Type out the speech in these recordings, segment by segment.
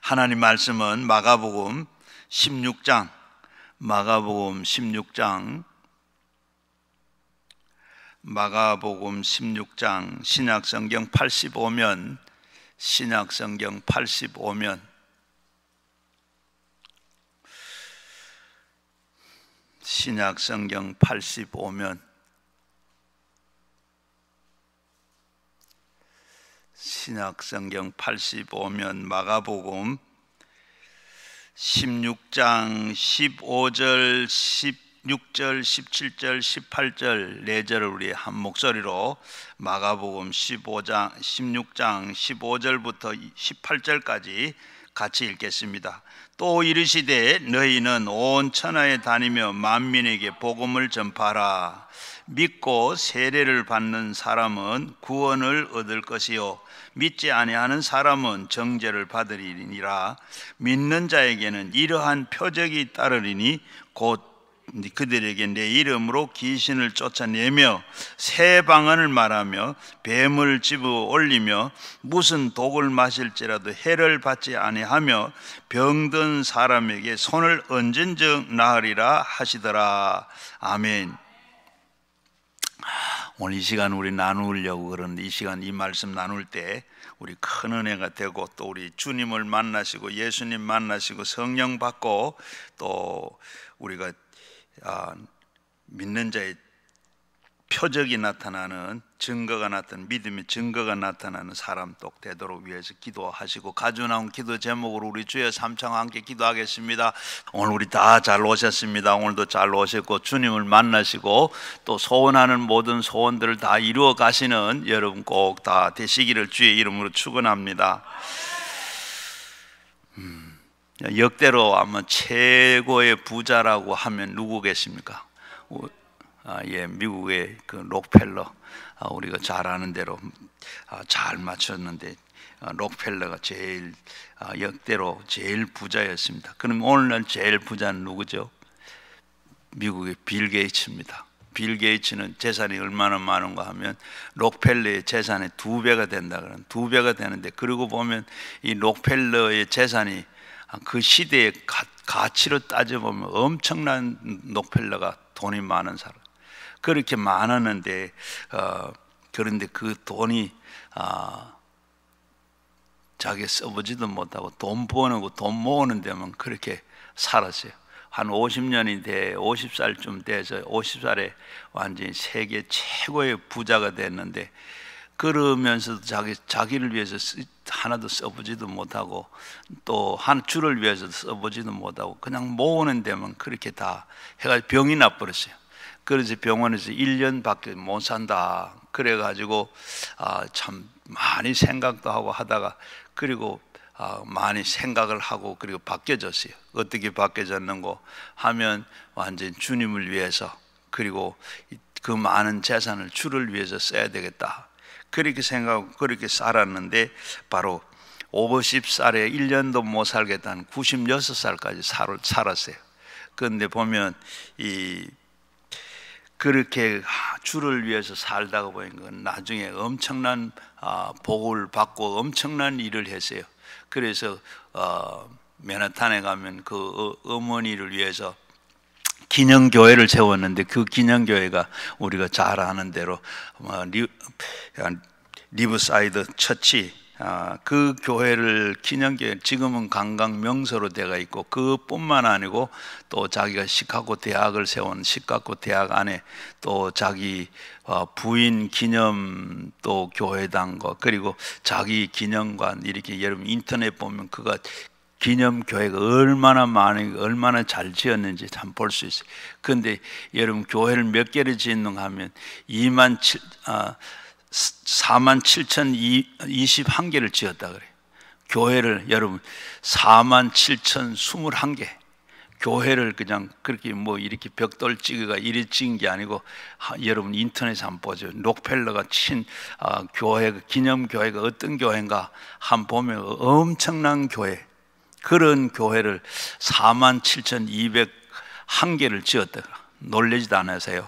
하나님 말씀은 마가복음 16장 신약성경 85면 신약성경 85면 마가복음 16장 15절, 16절, 17절, 18절 4절을 우리 한 목소리로 마가복음 16장 15절부터 18절까지 같이 읽겠습니다. 또 이르시되 너희는 온 천하에 다니며 만민에게 복음을 전파하라. 믿고 세례를 받는 사람은 구원을 얻을 것이요 믿지 아니하는 사람은 정죄를 받으리니라. 믿는 자에게는 이러한 표적이 따르리니 곧 그들에게 내 이름으로 귀신을 쫓아내며 새 방언을 말하며 뱀을 집어 올리며 무슨 독을 마실지라도 해를 받지 아니하며 병든 사람에게 손을 얹은 즉 나으리라 하시더라. 아멘. 오늘 이 시간 우리 나누려고 그러는데, 이 시간 이 말씀 나눌 때 우리 큰 은혜가 되고, 또 우리 주님을 만나시고 예수님 만나시고 성령 받고, 또 우리가 믿는 자의 표적이 나타나는, 증거가 나타나는, 믿음의 증거가 나타나는 사람 똑 되도록 위해서 기도하시고, 가져 나온 기도 제목으로 우리 주의 삼창과 함께 기도하겠습니다. 오늘 우리 다 잘 오셨습니다. 오늘도 잘 오셨고 주님을 만나시고 또 소원하는 모든 소원들을 다 이루어 가시는 여러분 꼭 다 되시기를 주의 이름으로 축원합니다. 역대로 아마 최고의 부자라고 하면 누구 계십니까? 미국의 그 록펠러, 우리가 잘 아는 대로 잘 맞췄는데 록펠러가 제일 역대로 제일 부자였습니다. 그럼 오늘날 제일 부자는 누구죠? 미국의 빌 게이츠입니다. 빌 게이츠는 재산이 얼마나 많은가 하면 록펠러의 재산의 2배가 된다 그러는, 2배가 되는데, 그러고 보면 이 록펠러의 재산이 그 시대의 가치로 따져보면 엄청난, 록펠러가 돈이 많은 사람, 그렇게 많았는데 그런데 그 돈이 자기 써보지도 못하고 돈 버는 거, 돈 모으는 데만 그렇게 살았어요. 한 50년이 돼, 50살쯤 돼서 50살에 완전히 세계 최고의 부자가 됐는데, 그러면서도 자기를 위해서 하나도 써보지도 못하고 또 한 줄을 위해서 써보지도 못하고 그냥 모으는 데만 그렇게 다 해가지고 병이 나버렸어요. 그래서 병원에서 1년밖에 못 산다 그래가지고 참 많이 생각도 하고 하다가, 그리고 많이 생각을 하고 그리고 바뀌어졌어요. 어떻게 바뀌어졌는고 하면 완전 주님을 위해서, 그리고 그 많은 재산을 주를 위해서 써야 되겠다 그렇게 생각하고 그렇게 살았는데, 바로 50살에 1년도 못 살겠다는 96살까지 살았어요. 그런데 보면 그렇게 주를 위해서 살다가 보니까 나중에 엄청난 복을 받고 엄청난 일을 했어요. 그래서 맨하탄에 가면 그 어머니를 위해서 기념교회를 세웠는데, 그 기념교회가 우리가 잘 아는 대로 리브사이드 처치, 그 교회를, 기념교회 지금은 관광 명소로 되어 있고, 그뿐만 아니고 또 자기가 시카고 대학을 세운 시카고 대학 안에 또 자기 부인 기념 또 교회당과, 그리고 자기 기념관, 이렇게 여러분 인터넷 보면 그가 기념교회가 얼마나 많이, 얼마나 잘 지었는지 참 볼 수 있어요. 그런데 여러분 교회를 몇 개를 짓는가 하면 47,021개를 지었다 그래요. 교회를 여러분 47,021개 교회를 그냥 그렇게 뭐 이렇게 벽돌 찍어가 이리 찍은 게 아니고, 여러분 인터넷에 한번 보죠. 록펠러가 친 교회가, 기념교회가 어떤 교회인가 한번 보면 엄청난 교회, 그런 교회를 47,201개를 지었다. 놀라지도 않으세요?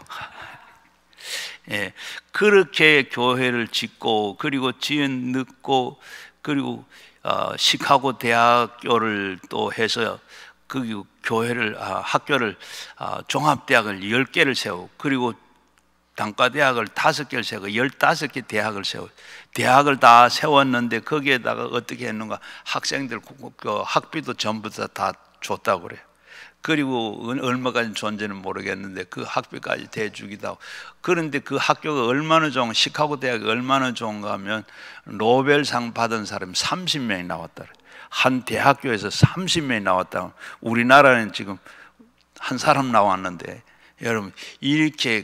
예, 그렇게 교회를 짓고, 그리고 지은 넣고, 그리고 시카고 대학교를 또 해서 그 교회를 학교를 종합대학을 10개를 세우고, 그리고 단과대학을 5개를 세우고 15개 대학을 세우고, 대학을 다 세웠는데 거기에다가 어떻게 했는가, 학생들 그 학비도 전부 다 줬다고 그래요. 그리고 얼마까지 존재는 모르겠는데 그 학비까지 대주기도 하고. 그런데 그 학교가 얼마나 좋은, 시카고 대학이 얼마나 좋은가 하면 노벨상 받은 사람이 30명이 나왔다. 한 대학교에서 30명이 나왔다. 우리나라는 지금 한 사람 나왔는데, 여러분 이렇게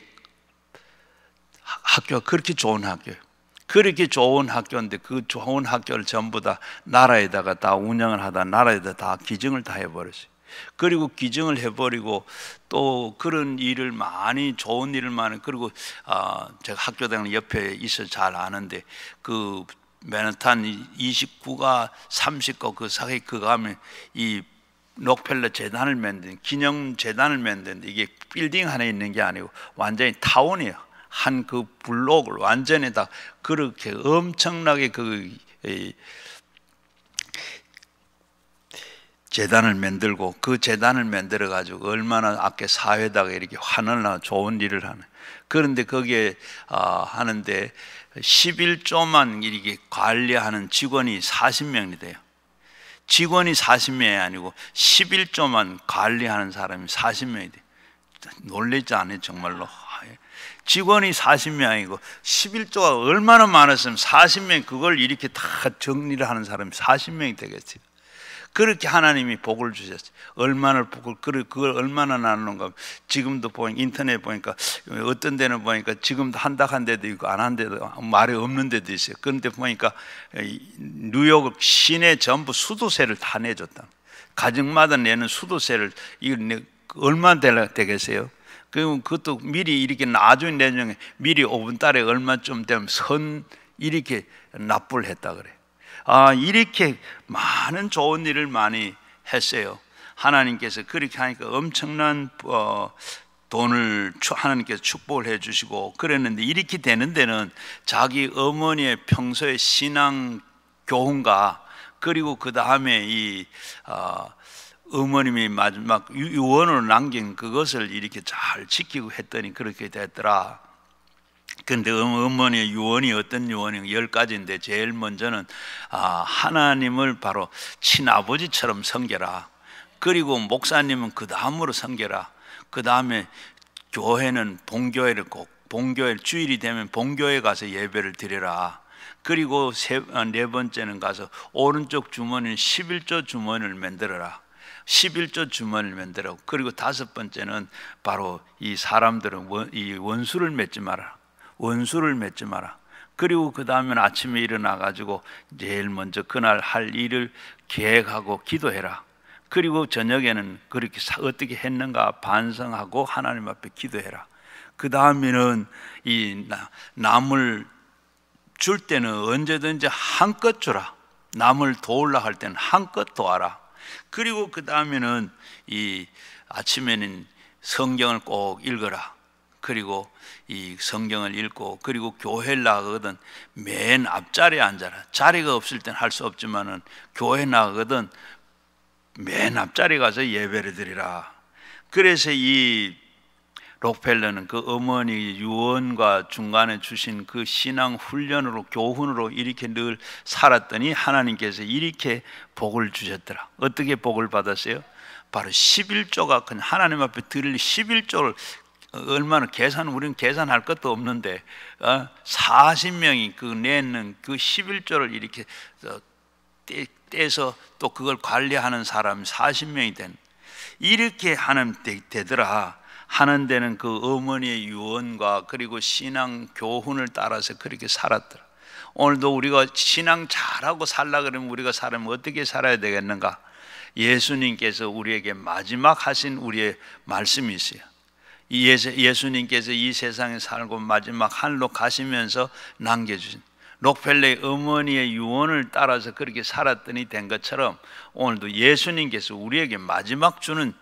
학교가 그렇게 좋은 학교예요. 그렇게 좋은 학교인데 그 좋은 학교를 전부 다 나라에다가 다 운영을 하다 나라에다 다 기증을 다 해버렸어요. 그리고 기증을 해버리고 또 그런 일을 많이, 좋은 일을 많이, 그리고 제가 학교 다니는 옆에 있어 잘 아는데, 그 맨하탄 29가 30가 그 사이 그 가면 이 록펠러 재단을 만든, 기념 재단을 만드는데, 이게 빌딩 하나 있는 게 아니고 완전히 타운이에요. 한 그 블록을 완전히 다 그렇게 엄청나게 재단을 만들고, 그 재단을 만들어 가지고 얼마나 아까 사회에다가 이렇게 환원하고 좋은 일을 하는. 그런데 거기에 하는데 11조만 이렇게 관리하는 직원이 40명이 돼요. 직원이 40명이 아니고 11조만 관리하는 사람이 40명이 돼요. 놀랬지 않아요? 정말로. 직원이 40명이고 11조가 얼마나 많았으면 40명 그걸 이렇게 다 정리를 하는 사람이 40명이 되겠어요. 그렇게 하나님이 복을 주셨어요. 얼마나 그걸 얼마나 나누는가. 지금도 보니까 인터넷 보니까 어떤 데는 보니까 지금도 한다 한 데도 있고 안 한 데도, 말이 없는 데도 있어요. 그런데 보니까 뉴욕 시내 전부 수도세를 다 내줬다. 가정마다 내는 수도세를 이거 얼마 되겠어요? 그것도 미리 이렇게 나중에 내년에 미리 5분 달에 얼마쯤 되면 이렇게 납부를 했다 그래. 이렇게 많은 좋은 일을 많이 했어요. 하나님께서 그렇게 하니까 엄청난 돈을 하나님께서 축복을 해주시고 그랬는데, 이렇게 되는 데는 자기 어머니의 평소의 신앙 교훈과, 그리고 그 다음에 이 어머님이 마지막 유언으로 남긴 그것을 이렇게 잘 지키고 했더니 그렇게 됐더라. 그런데 어머니의 유언이 어떤 유언이 10가지인데, 제일 먼저는 하나님을 바로 친아버지처럼 섬겨라. 그리고 목사님은 그 다음으로 섬겨라. 그 다음에 교회는 본교회를 꼭, 본교회 주일이 되면 본교회 가서 예배를 드려라. 그리고 네 번째는 가서 오른쪽 주머니는 11조 주머니를 만들어라. 11조 주머니를 만들어. 그리고 5번째는 바로 이 사람들은 이 원수를 맺지 마라. 원수를 맺지 마라. 그리고 그 다음에는 아침에 일어나 가지고 제일 먼저 그날 할 일을 계획하고 기도해라. 그리고 저녁에는 그렇게 어떻게 했는가 반성하고 하나님 앞에 기도해라. 그 다음에는 이 남을 줄 때는 언제든지 한껏 주라. 남을 도우려 할 때는 한껏 도와라. 그리고 그 다음에는 이 아침에는 성경을 꼭 읽어라. 그리고 이 성경을 읽고, 그리고 교회를 나가거든 맨 앞자리에 앉아라. 자리가 없을 땐 할 수 없지만은 교회 나가거든 맨 앞자리에 가서 예배를 드리라. 그래서 이 록펠러는 그 어머니 유언과 중간에 주신 그 신앙 훈련으로, 교훈으로 이렇게 늘 살았더니 하나님께서 이렇게 복을 주셨더라. 어떻게 복을 받았어요? 바로 11조가 그냥 하나님 앞에 드릴 11조를 얼마나 우리는 계산할 것도 없는데 40명이 그 내는 그 11조를 이렇게 떼서 또 그걸 관리하는 사람이 40명이 된, 이렇게 하나님 되더라 하는 데는 그 어머니의 유언과 그리고 신앙 교훈을 따라서 그렇게 살았더라. 오늘도 우리가 신앙 잘하고 살라 그러면 우리가 살면 어떻게 살아야 되겠는가? 예수님께서 우리에게 마지막 하신 우리의 말씀이 있어요. 예수님께서 이 세상에 살고 마지막 하늘로 가시면서 남겨주신 록펠러의 어머니의 유언을 따라서 그렇게 살았더니 된 것처럼, 오늘도 예수님께서 우리에게 마지막 주는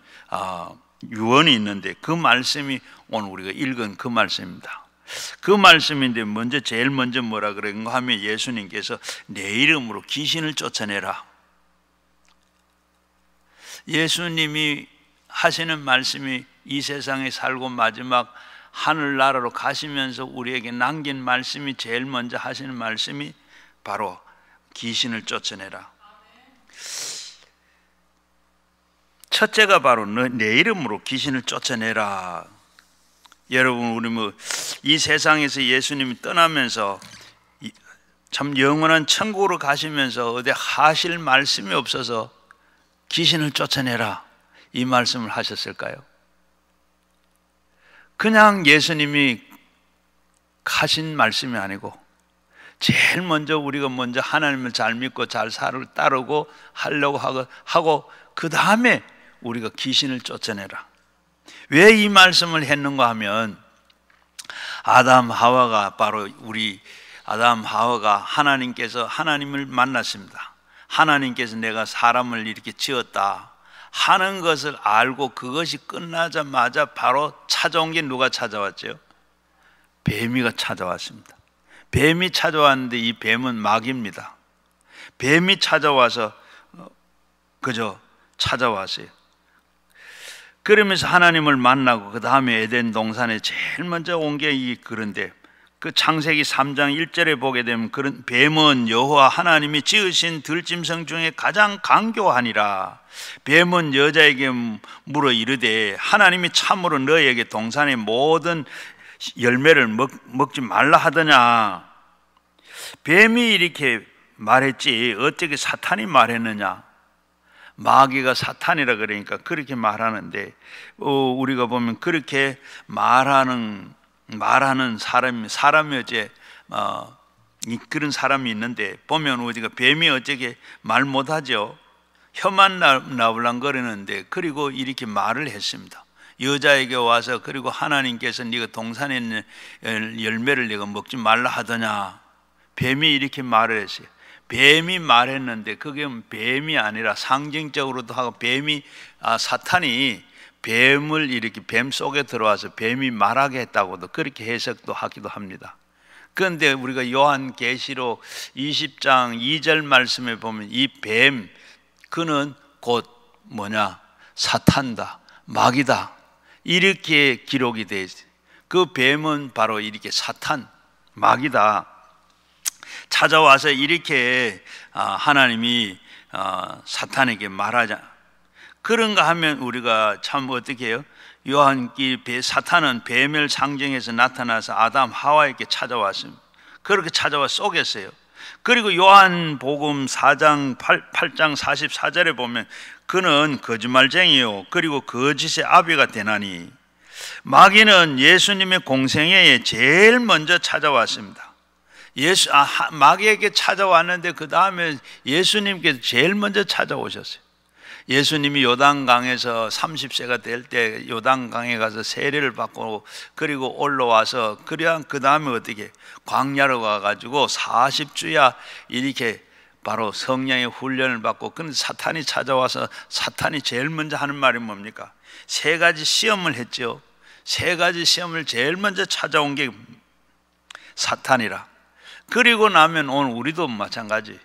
유언이 있는데, 그 말씀이 오늘 우리가 읽은 그 말씀입니다. 그 말씀인데 제일 먼저 뭐라 그런가 하면 예수님께서 내 이름으로 귀신을 쫓아내라. 예수님이 하시는 말씀이 이 세상에 살고 마지막 하늘나라로 가시면서 우리에게 남긴 말씀이 제일 먼저 하시는 말씀이 바로 귀신을 쫓아내라. 첫째가 바로 내 이름으로 귀신을 쫓아내라. 여러분, 우리 이 세상에서 예수님이 떠나면서 참 영원한 천국으로 가시면서 어디 하실 말씀이 없어서 귀신을 쫓아내라 이 말씀을 하셨을까요? 그냥 예수님이 하신 말씀이 아니고 제일 먼저 우리가 먼저 하나님을 잘 믿고 잘 따르고 하려고 하고 그 다음에 우리가 귀신을 쫓아내라. 왜 이 말씀을 했는가 하면 아담 하와가 하나님께서 하나님을 만났습니다. 하나님께서 내가 사람을 이렇게 지었다 하는 것을 알고 그것이 끝나자마자 바로 찾아온 게 누가 찾아왔죠? 뱀이가 찾아왔습니다. 뱀이 찾아왔는데 이 뱀은 마귀입니다. 뱀이 찾아와서 그저 찾아왔어요. 그러면서 하나님을 만나고 그 다음에 에덴 동산에 제일 먼저 온 게 그런데 그 창세기 3장 1절에 보게 되면 그런 뱀은 여호와 하나님이 지으신 들짐승 중에 가장 강교하니라. 뱀은 여자에게 물어 이르되 하나님이 참으로 너에게 동산의 모든 열매를 먹지 말라 하더냐. 뱀이 이렇게 말했지 어떻게 사탄이 말했느냐. 마귀가 사탄이라 그러니까 그렇게 말하는데 우리가 보면 그렇게 말하는 사람이 어째 그런 사람이 있는데 보면 우리가 뱀이 어떻게 말 못하죠. 혀만 나불랑거리는데 그리고 이렇게 말을 했습니다. 여자에게 와서 그리고 하나님께서 네가 동산에 있는 열매를 네가 먹지 말라 하더냐. 뱀이 이렇게 말을 했어요. 뱀이 말했는데 그게 뱀이 아니라 상징적으로도 하고 사탄이 뱀을 이렇게 뱀 속에 들어와서 뱀이 말하게 했다고도 그렇게 해석도 하기도 합니다. 그런데 우리가 요한계시록 20장 2절 말씀에 보면 이 뱀 그는 곧 사탄다, 마귀다 이렇게 기록이 되어 있어요. 그 뱀은 바로 이렇게 사탄, 마귀다. 찾아와서 이렇게 하나님이 사탄에게 말하자. 그런가 하면 우리가 참 어떻게 해요? 사탄은 뱀을 상징해서 나타나서 아담 하와에게 찾아왔습니다. 그렇게 찾아와 속였어요. 그리고 요한복음 4장 8장 44절에 보면 그는 거짓말쟁이요 그리고 거짓의 아비가 되나니. 마귀는 예수님의 공생애에 제일 먼저 찾아왔습니다. 마귀에게 찾아왔는데 그 다음에 예수님께서 제일 먼저 찾아오셨어요. 예수님이 요단강에서 30세가 될 때 요단강에 가서 세례를 받고 그리고 올라와서 그 다음에 어떻게 광야로 가가지고 40주야 이렇게 바로 성령의 훈련을 받고 근데 사탄이 찾아와서 사탄이 제일 먼저 하는 말이 뭡니까? 세 가지 시험을 했죠. 세 가지 시험을 제일 먼저 찾아온 게 사탄이라. 그리고 나면 오늘 우리도 마찬가지.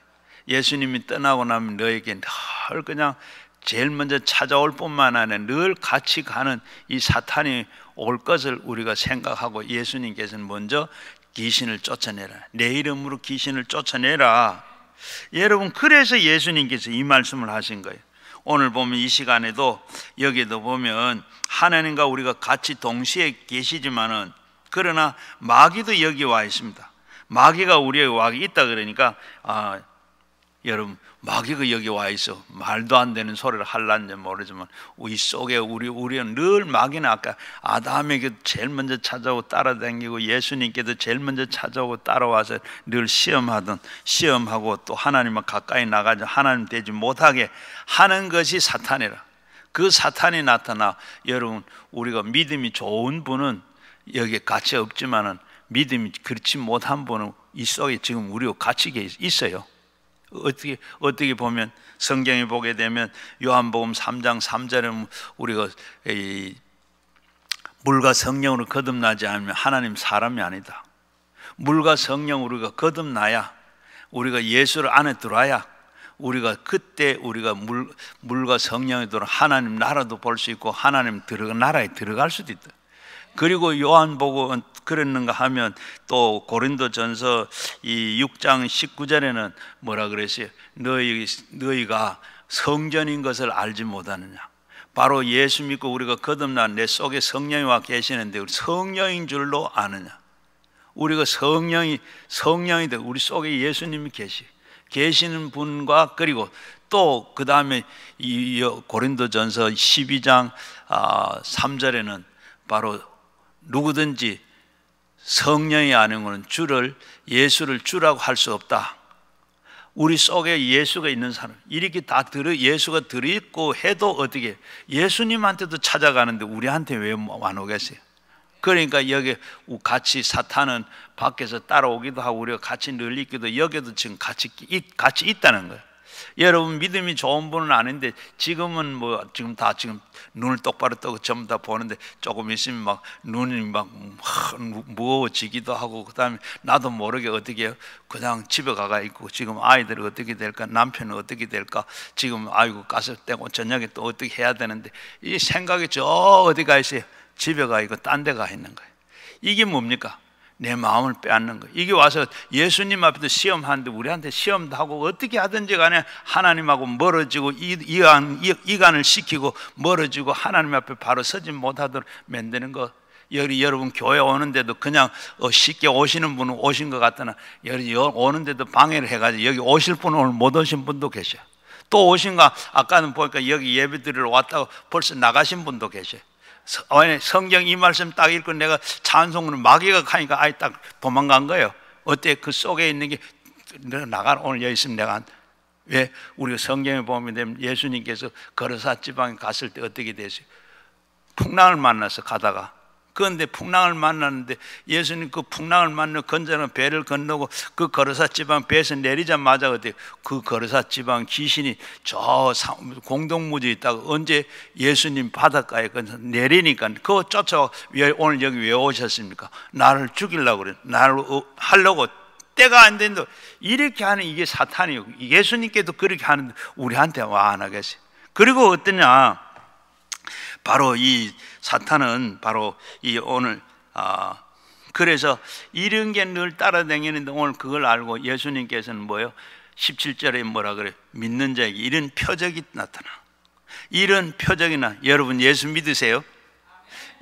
예수님이 떠나고 나면 너에게 늘 그냥 제일 먼저 찾아올 뿐만 아니라 늘 같이 가는 이 사탄이 올 것을 우리가 생각하고 예수님께서는 먼저 귀신을 쫓아내라. 내 이름으로 귀신을 쫓아내라. 여러분 그래서 예수님께서 이 말씀을 하신 거예요. 오늘 보면 이 시간에도 여기도 보면 하나님과 우리가 같이 동시에 계시지만은 그러나 마귀도 여기 와 있습니다. 마귀가 우리에게 와 있다 그러니까 여러분 마귀가 여기 와 있어 말도 안 되는 소리를 할란지 모르지만 우리 속에 우리는 늘 마귀는 아까 아담에게 제일 먼저 찾아오고 따라다니고 예수님께도 제일 먼저 찾아오고 따라와서 늘 시험하고 또 하나님과 가까이 나가지 하나님 되지 못하게 하는 것이 사탄이라. 그 사탄이 나타나 여러분 우리가 믿음이 좋은 분은 여기에 같이 없지만은 믿음이 그렇지 못한 분은 이 속에 지금 우리와 같이 있어요. 어떻게 보면 성경에 보게 되면 요한복음 3장 3절에 우리가 물과 성령으로 거듭나지 않으면 하나님 사람이 아니다. 물과 성령으로 우리가 거듭나야, 우리가 예수를 안에 들어와야 우리가 그때 우리가 물과 성령에 들어 하나님 나라도 볼 수 있고 하나님 나라에 들어갈 수도 있다. 그리고 요한복음 그랬는가 하면 또 고린도전서 이 6장 19절에는 뭐라 그랬어요? 너희가 성전인 것을 알지 못하느냐. 바로 예수 믿고 우리가 거듭난 내 속에 성령이 와 계시는데 성령인 줄로 아느냐. 우리가 성령이 돼 우리 속에 예수님이 계시는 분과, 그리고 또 그 다음에 이 고린도전서 12장 3절에는 바로 누구든지 성령이 아니면 예수를 주라고 할 수 없다. 우리 속에 예수가 있는 사람, 이렇게 다 예수가 들어있고 해도 어떻게 예수님한테도 찾아가는데 우리한테 왜 안 오겠어요? 그러니까 여기 같이 사탄은 밖에서 따라오기도 하고 우리가 같이 늘 있기도, 여기도 지금 같이 있다는 거예요. 여러분 믿음이 좋은 분은 아닌데 지금은 지금 눈을 똑바로 뜨고 전부 다 보는데 조금 있으면 막 눈이 막 무거워지기도 하고, 그 다음에 나도 모르게 어떻게 해요? 그냥 집에 가가 있고, 지금 아이들은 어떻게 될까, 남편은 어떻게 될까, 지금 아이고 가서 떼고 저녁에 또 어떻게 해야 되는데 이 생각이 저 어디 가 있어요? 집에 가 있고 딴 데 가 있는 거예요. 이게 뭡니까? 내 마음을 빼앗는 거예요. 이게 와서 예수님 앞에도 시험하는데 우리한테 시험도 하고 어떻게 하든지 간에 하나님하고 멀어지고 이간을 시키고 멀어지고 하나님 앞에 바로 서지 못하도록 만드는 거. 여러분 교회 오는데도 그냥 쉽게 오시는 분은 오신 것 같으나 여기 오는데도 방해를 해가지고 여기 오실 분은 오늘 못 오신 분도 계셔요. 또 오신가 아까는 보니까 여기 예배 드리러 왔다고 벌써 나가신 분도 계셔요. 성경 이 말씀 딱 읽고 내가 찬송을 마귀가 가니까 아예 딱 도망간 거예요. 어때? 그 속에 있는 게 오늘 여기 있으면 내가 왜? 우리가 성경에 보면 예수님께서 거르사 지방에 갔을 때 어떻게 됐어요? 풍랑을 만나서 가다가, 그런데 풍랑을 만났는데 예수님 그 풍랑을 만나 건져는 배를 건너고 그 거르사 지방 배에서 내리자마자 어때요? 그 거르사 지방 귀신이 저 공동무지에 있다가 언제 예수님 바닷가에 내리니까 그거 쫓아와 오늘 여기 왜 오셨습니까? 나를 죽이려고 그래. 나를 하려고 때가 안 된다. 이렇게 하는 이게 사탄이요. 예수님께도 그렇게 하는데 우리한테 와 안 하겠어요. 그리고 어떠냐? 바로 이 사탄은 바로 이 오늘 그래서 이런 게 늘 따라다니는데 오늘 그걸 알고 예수님께서는 뭐예요? 17절에 뭐라 그래요? 믿는 자에게 이런 표적이 나타나. 이런 표적이나, 여러분 예수 믿으세요?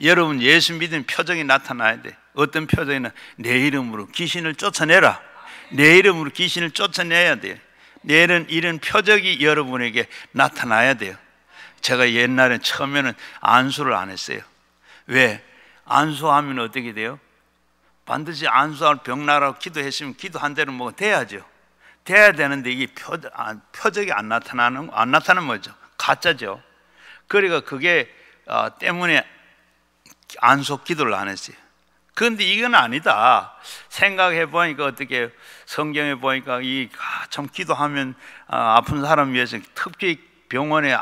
여러분 예수 믿으면 표적이 나타나야 돼. 어떤 표적이나? 내 이름으로 귀신을 쫓아내라. 내 이름으로 귀신을 쫓아내야 돼요. 이런 표적이 여러분에게 나타나야 돼요. 제가 옛날에 처음에는 안수를 안 했어요. 왜? 안수하면 어떻게 돼요? 반드시 안수할 병나라고 기도했으면 기도한 대로 뭐 돼야죠. 돼야 되는데 이게 표적이 안 나타나는 거죠. 가짜죠. 그러니까 그게 때문에 안수 기도를 안 했어요. 그런데 이건 아니다. 생각해 보니까 어떻게 성경에 보니까 참 기도하면 아픈 사람 위해서 특히 병원에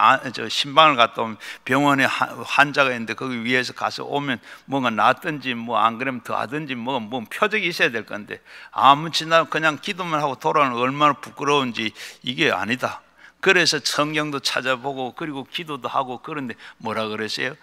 신방을 갔다 오면 병원에 환자가 있는데 거기 위에서 가서 오면 뭔가 낫든지 뭐 안 그러면 더 하든지 뭐 표적이 있어야 될 건데 아무렇지나 그냥 기도만 하고 돌아오는 얼마나 부끄러운지 이게 아니다. 그래서 성경도 찾아보고 그리고 기도도 하고 그런데 뭐라 그랬어요?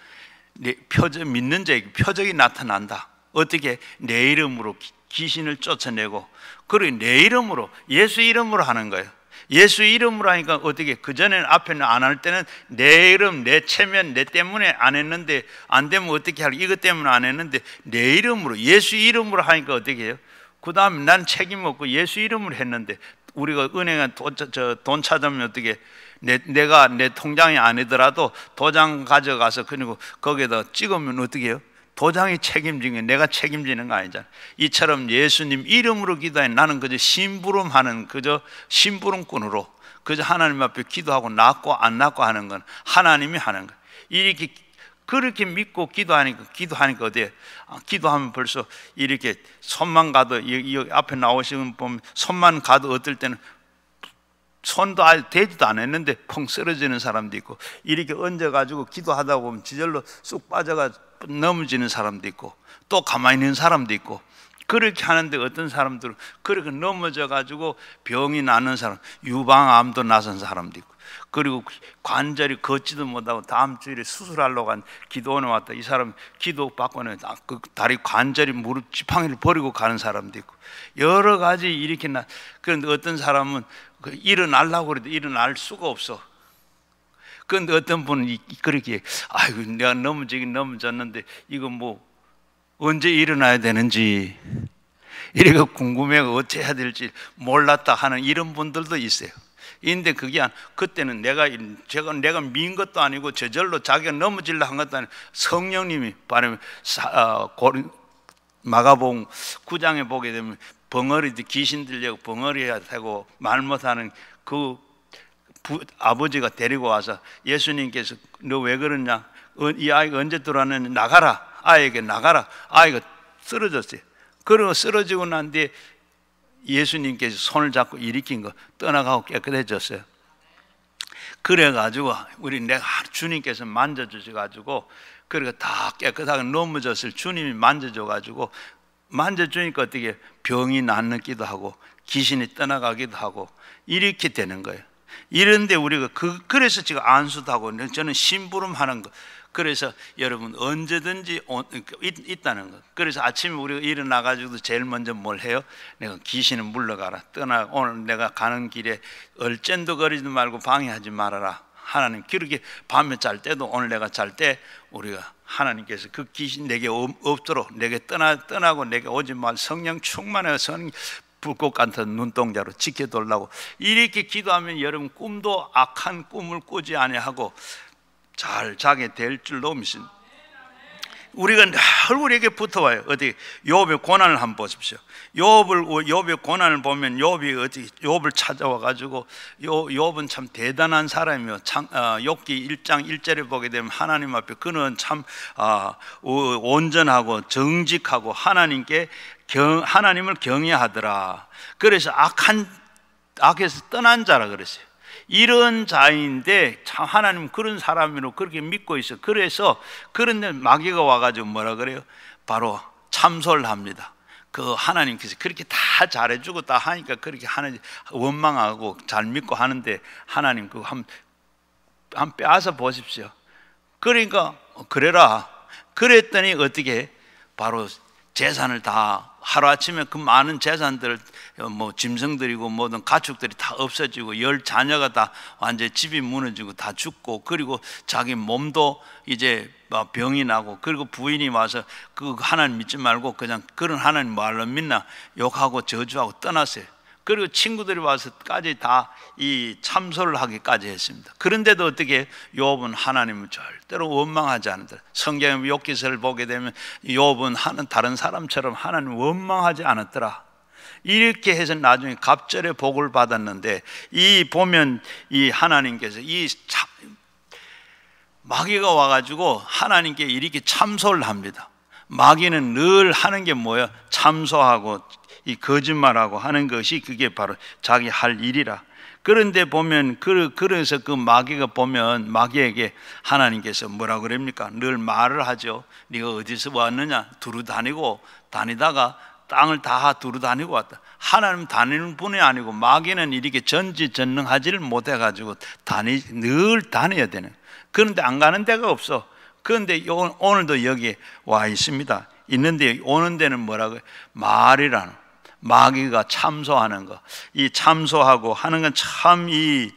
믿는 자에게 표적이 나타난다. 어떻게? 내 이름으로 귀신을 쫓아내고, 그리고 내 이름으로, 예수 이름으로 하는 거예요. 예수 이름으로 하니까 어떻게? 그전에는 앞에는 안 할 때는 내 이름, 내 체면, 내 때문에 안 했는데 안 되면 어떻게 하려? 이것 때문에 안 했는데 내 이름으로, 예수 이름으로 하니까 어떻게 해요? 그 다음에 난 책임 없고 예수 이름으로 했는데 우리가 은행에 돈 찾으면 어떻게? 내가 내 통장이 아니더라도 도장 가져가서 그리고 거기에다 찍으면 어떻게 해요? 도장이 책임진 게 내가 책임지는 거 아니잖아. 이처럼 예수님 이름으로 기도해. 나는 그저 심부름하는 그저 심부름꾼으로 그저 하나님 앞에 기도하고 낫고 안 낫고 하는 건 하나님이 하는 거야. 이렇게 그렇게 믿고 기도하니까 어때요? 기도하면 벌써 이렇게 손만 가도 이 앞에 나오시면 보면 손만 가도 어떨 때는 손도 아예 대지도 안 했는데 펑 쓰러지는 사람도 있고, 이렇게 얹어가지고 기도하다 보면 지절로 쑥 빠져가 넘어지는 사람도 있고, 또 가만히 있는 사람도 있고, 그렇게 하는데 어떤 사람들은 그렇게 넘어져가지고 병이 나는 사람, 유방암도 나선 사람도 있고, 그리고 관절이 걷지도 못하고 다음 주일에 수술하려고 간 기도원에 왔다, 이 사람 기도 받고는 그 다리 관절이 무릎 지팡이를 버리고 가는 사람도 있고, 여러 가지 이렇게 그런데 어떤 사람은 일어나려고 그래도 일어날 수가 없어. 그런데 어떤 분은 그렇게, 아이고 내가 넘어지긴 넘어졌는데 이거 뭐 언제 일어나야 되는지 이렇게 궁금해가 어찌해야 될지 몰랐다 하는 이런 분들도 있어요. 근데 그게 그때는 내가 민 것도 아니고 저절로 자기가 넘어지려 한 것도 아니고 성령님이 바로 마가복음 9장에 보게 되면 벙어리들 귀신 들려고 벙어리가 되고 말 못하는 그 아버지가 데리고 와서 예수님께서 너 왜 그러냐, 이 아이가 언제 들어왔느냐, 나가라, 아이에게 나가라. 아이가 쓰러졌어요. 그리고 쓰러지고 난 뒤에 예수님께서 손을 잡고 일으킨 거 떠나가고 깨끗해졌어요. 그래가지고 내가 주님께서 만져주셔가지고 그리고 다 깨끗하게 넘어졌을 주님이 만져줘가지고 만져주니까 어떻게 병이 낫기도 하고 귀신이 떠나가기도 하고 이렇게 되는 거예요. 이런데 우리가 그래서 지금 안수도 하고 저는 심부름하는 거, 그래서 여러분 언제든지 있다는 거. 그래서 아침에 우리가 일어나가지고 제일 먼저 뭘 해요? 내가 귀신을 물러가라, 떠나, 오늘 내가 가는 길에 얼젠도 거리지 말고 방해하지 말아라. 하나님, 그렇게 밤에 잘 때도 오늘 내가 잘 때 우리가 하나님께서 그 귀신 내게 없도록, 내게 떠나고 내게 오지 말, 성령 충만하여 성령 불꽃 같은 눈동자로 지켜달라고 이렇게 기도하면 여러분 꿈도 악한 꿈을 꾸지 아니하고 잘 자게 될 줄로 믿습니다. 우리가 늘 우리에게 붙어와요. 어디 욥의 고난을 한번 보십시오. 욥의 고난을 보면 욥을 찾아와 가지고 욥은 참 대단한 사람이요. 욥기 1장 1절에 보게 되면 하나님 앞에 그는 참 온전하고 정직하고 하나님을 경외하더라. 그래서 악에서 떠난 자라 그랬어요. 이런 자인데 참 하나님 그런 사람으로 그렇게 믿고 있어. 그래서 그런데 마귀가 와가지고 뭐라 그래요? 바로 참소를 합니다. 그 하나님께서 그렇게 다 잘해주고 다 하니까 그렇게 하는 원망하고 잘 믿고 하는데 하나님 그거 한 빼앗아 보십시오. 그러니까 그래라. 그랬더니 어떻게 바로 재산을 다 하루아침에 그 많은 재산들, 뭐 짐승들이고 모든 가축들이 다 없어지고 10 자녀가 다 완전히 집이 무너지고 다 죽고, 그리고 자기 몸도 이제 병이 나고, 그리고 부인이 와서 그 하나님 믿지 말고 그냥 그런 하나님 말로 믿나 욕하고 저주하고 떠났어요. 그리고 친구들이 와서까지 다 이 참소를 하기까지 했습니다. 그런데도 어떻게 욥은 하나님을 절대로 원망하지 않았더라. 성경의 욥기서를 보게 되면 욥은 다른 사람처럼 하나님을 원망하지 않았더라. 이렇게 해서 나중에 갑절의 복을 받았는데, 이 보면 이 하나님께서 마귀가 와가지고 하나님께 이렇게 참소를 합니다. 마귀는 늘 하는 게 뭐예요? 참소하고 이 거짓말하고 하는 것이 그게 바로 자기 할 일이라. 그런데 보면 그래서 그 마귀가 보면 마귀에게 하나님께서 뭐라 그럽니까? 늘 말을 하죠. 네가 어디서 왔느냐? 두루 다니다가 땅을 다 두루 다니고 왔다. 하나님 다니는 분이 아니고 마귀는 이렇게 전지전능하지를 못해가지고 늘 다녀야 되는. 그런데 안 가는 데가 없어. 그런데 오늘도 여기 와 있습니다. 있는데 오는 데는 뭐라고요? 말이라는, 마귀가 참소하는 거, 이 참소하고 하는 건 참 이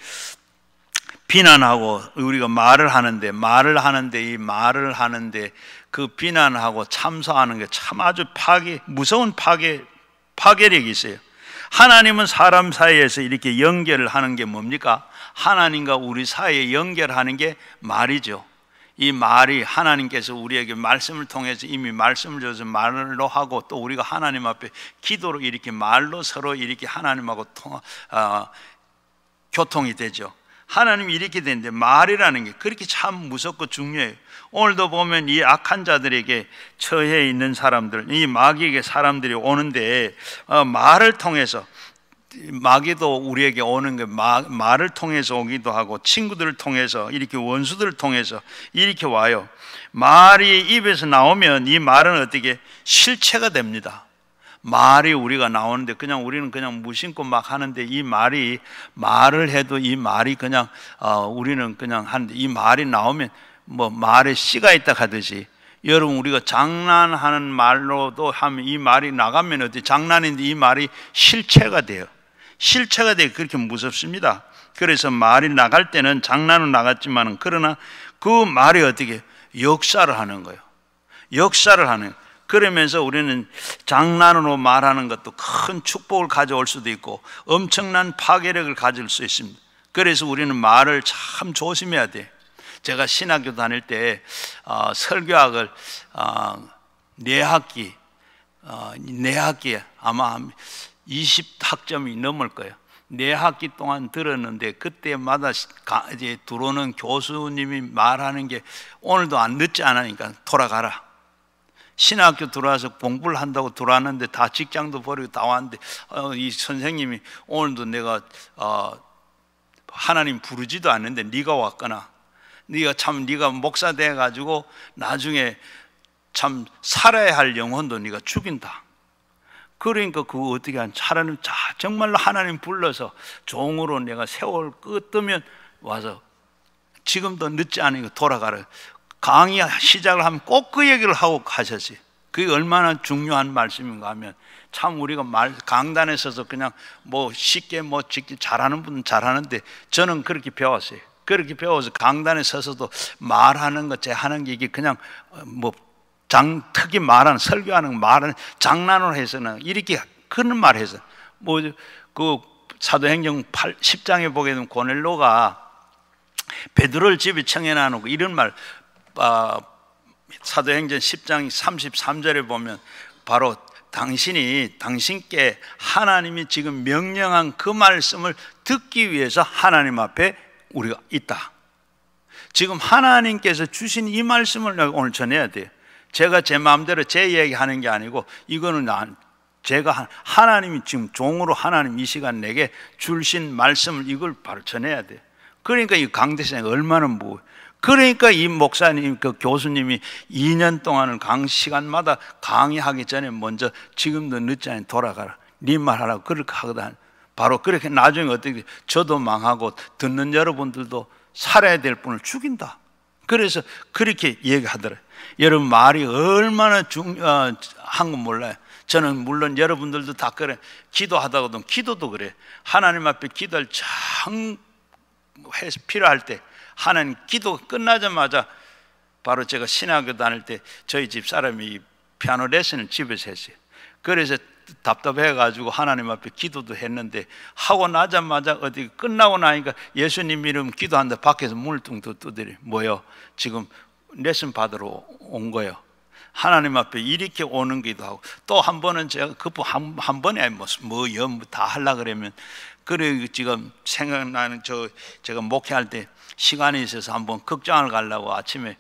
비난하고 우리가 말을 하는데 이 말을 하는데 그 비난하고 참소하는 게 참 아주 무서운 파괴력이 있어요. 하나님은 사람 사이에서 이렇게 연결을 하는 게 뭡니까? 하나님과 우리 사이에 연결하는 게 말이죠. 이 말이 하나님께서 우리에게 말씀을 통해서 이미 말씀을 줘서 말로 하고, 또 우리가 하나님 앞에 기도로 이렇게 말로 서로 이렇게 하나님하고 교통이 되죠. 하나님이 이렇게 되는데 말이라는 게 그렇게 참 무섭고 중요해요. 오늘도 보면 이 악한 자들에게 처해 있는 사람들, 이 마귀에게 사람들이 오는데 말을 통해서 마귀도 우리에게 오는 게 말을 통해서 오기도 하고 친구들을 통해서 이렇게 원수들을 통해서 이렇게 와요. 말이 입에서 나오면 이 말은 어떻게 실체가 됩니다. 말이 우리가 나오는데 그냥 우리는 그냥 무심코 막 하는데 이 말이 말을 해도 이 말이 그냥 우리는 그냥 하는데 이 말이 나오면 뭐 말에 씨가 있다 하듯이 여러분 우리가 장난하는 말로도 하면 이 말이 나가면 어때 장난인데 이 말이 실체가 돼요. 실체가 되게 그렇게 무섭습니다. 그래서 말이 나갈 때는 장난은 나갔지만 그러나 그 말이 어떻게 역사를 하는 거예요. 역사를 하는 거예요. 그러면서 우리는 장난으로 말하는 것도 큰 축복을 가져올 수도 있고 엄청난 파괴력을 가질 수 있습니다. 그래서 우리는 말을 참 조심해야 돼요. 제가 신학교 다닐 때 설교학을 네 학기 아마 20학점이 넘을 거예요. 네 학기 동안 들었는데 그때마다 이제 들어오는 교수님이 말하는 게 오늘도 안 늦지 않으니까 돌아가라. 신학교 들어와서 공부를 한다고 들어왔는데 다 직장도 버리고 다 왔는데 이 선생님이 오늘도 내가 하나님 부르지도 않는데 네가 왔거나 네가 목사 돼가지고 나중에 참 살아야 할 영혼도 네가 죽인다. 그러니까 그거 어떻게 하나님 정말로 하나님 불러서 종으로 내가 세월 끝뜨면 와서 지금도 늦지 않으니까 돌아가라. 강의 시작을 하면 꼭 그 얘기를 하고 가셨어요. 그게 얼마나 중요한 말씀인가 하면 참 우리가 강단에 서서 그냥 뭐 쉽게 뭐 직접 잘하는 분은 잘하는데 저는 그렇게 배웠어요. 그렇게 배워서 강단에 서서도 말하는 것, 제 하는 게 이게 그냥 뭐 특히 말하는 설교하는 말은 장난으로 해서는 이렇게 그런 말 해서 뭐 그 사도행전 10장에 보게 되면 고넬로가 베드로를 집에 청해놔 놓고 이런 말 사도행전 10장 33절에 보면 바로 당신께 하나님이 지금 명령한 그 말씀을 듣기 위해서 하나님 앞에 우리가 있다. 지금 하나님께서 주신 이 말씀을 오늘 전해야 돼요. 제가 제 마음대로 제 얘기하는 게 아니고 이거는 제가 하나님이 지금 종으로 하나님 이 시간 내게 주신 말씀을 이걸 바로 전해야 돼요. 그러니까 이 강대상이 얼마나 그러니까 이 목사님, 그 교수님이 2년 동안을 시간마다 강의하기 전에 먼저 지금도 늦지 않게 돌아가라. 네 말하라고 그렇게 하거든. 바로 그렇게 나중에 어떻게 저도 망하고 듣는 여러분들도 살아야 될 분을 죽인다. 그래서 그렇게 얘기하더라고요. 여러분 말이 얼마나 중요한 건 몰라요. 저는 물론 여러분들도 다 그래. 기도하다가도 기도도 그래. 하나님 앞에 기도를 필요할 때 하나님 기도가 끝나자마자 바로 제가 신학교 다닐 때 저희 집 사람이 피아노 레슨을 집에서 했어요. 그래서 답답해가지고 하나님 앞에 기도도 했는데 하고 나자마자 어디 끝나고 나니까 예수님 이름 기도한다 밖에서 문을 뚱뚱 두드려 뭐요? 지금 레슨 받으러 온 거예요. 하나님 앞에 이렇게 오는 기도 하고 또 한 번은 제가 한 번에 다 하려고 그러면 그래 지금 생각나는 제가 목회할 때 시간이 있어서 한번 극장을 가려고 아침에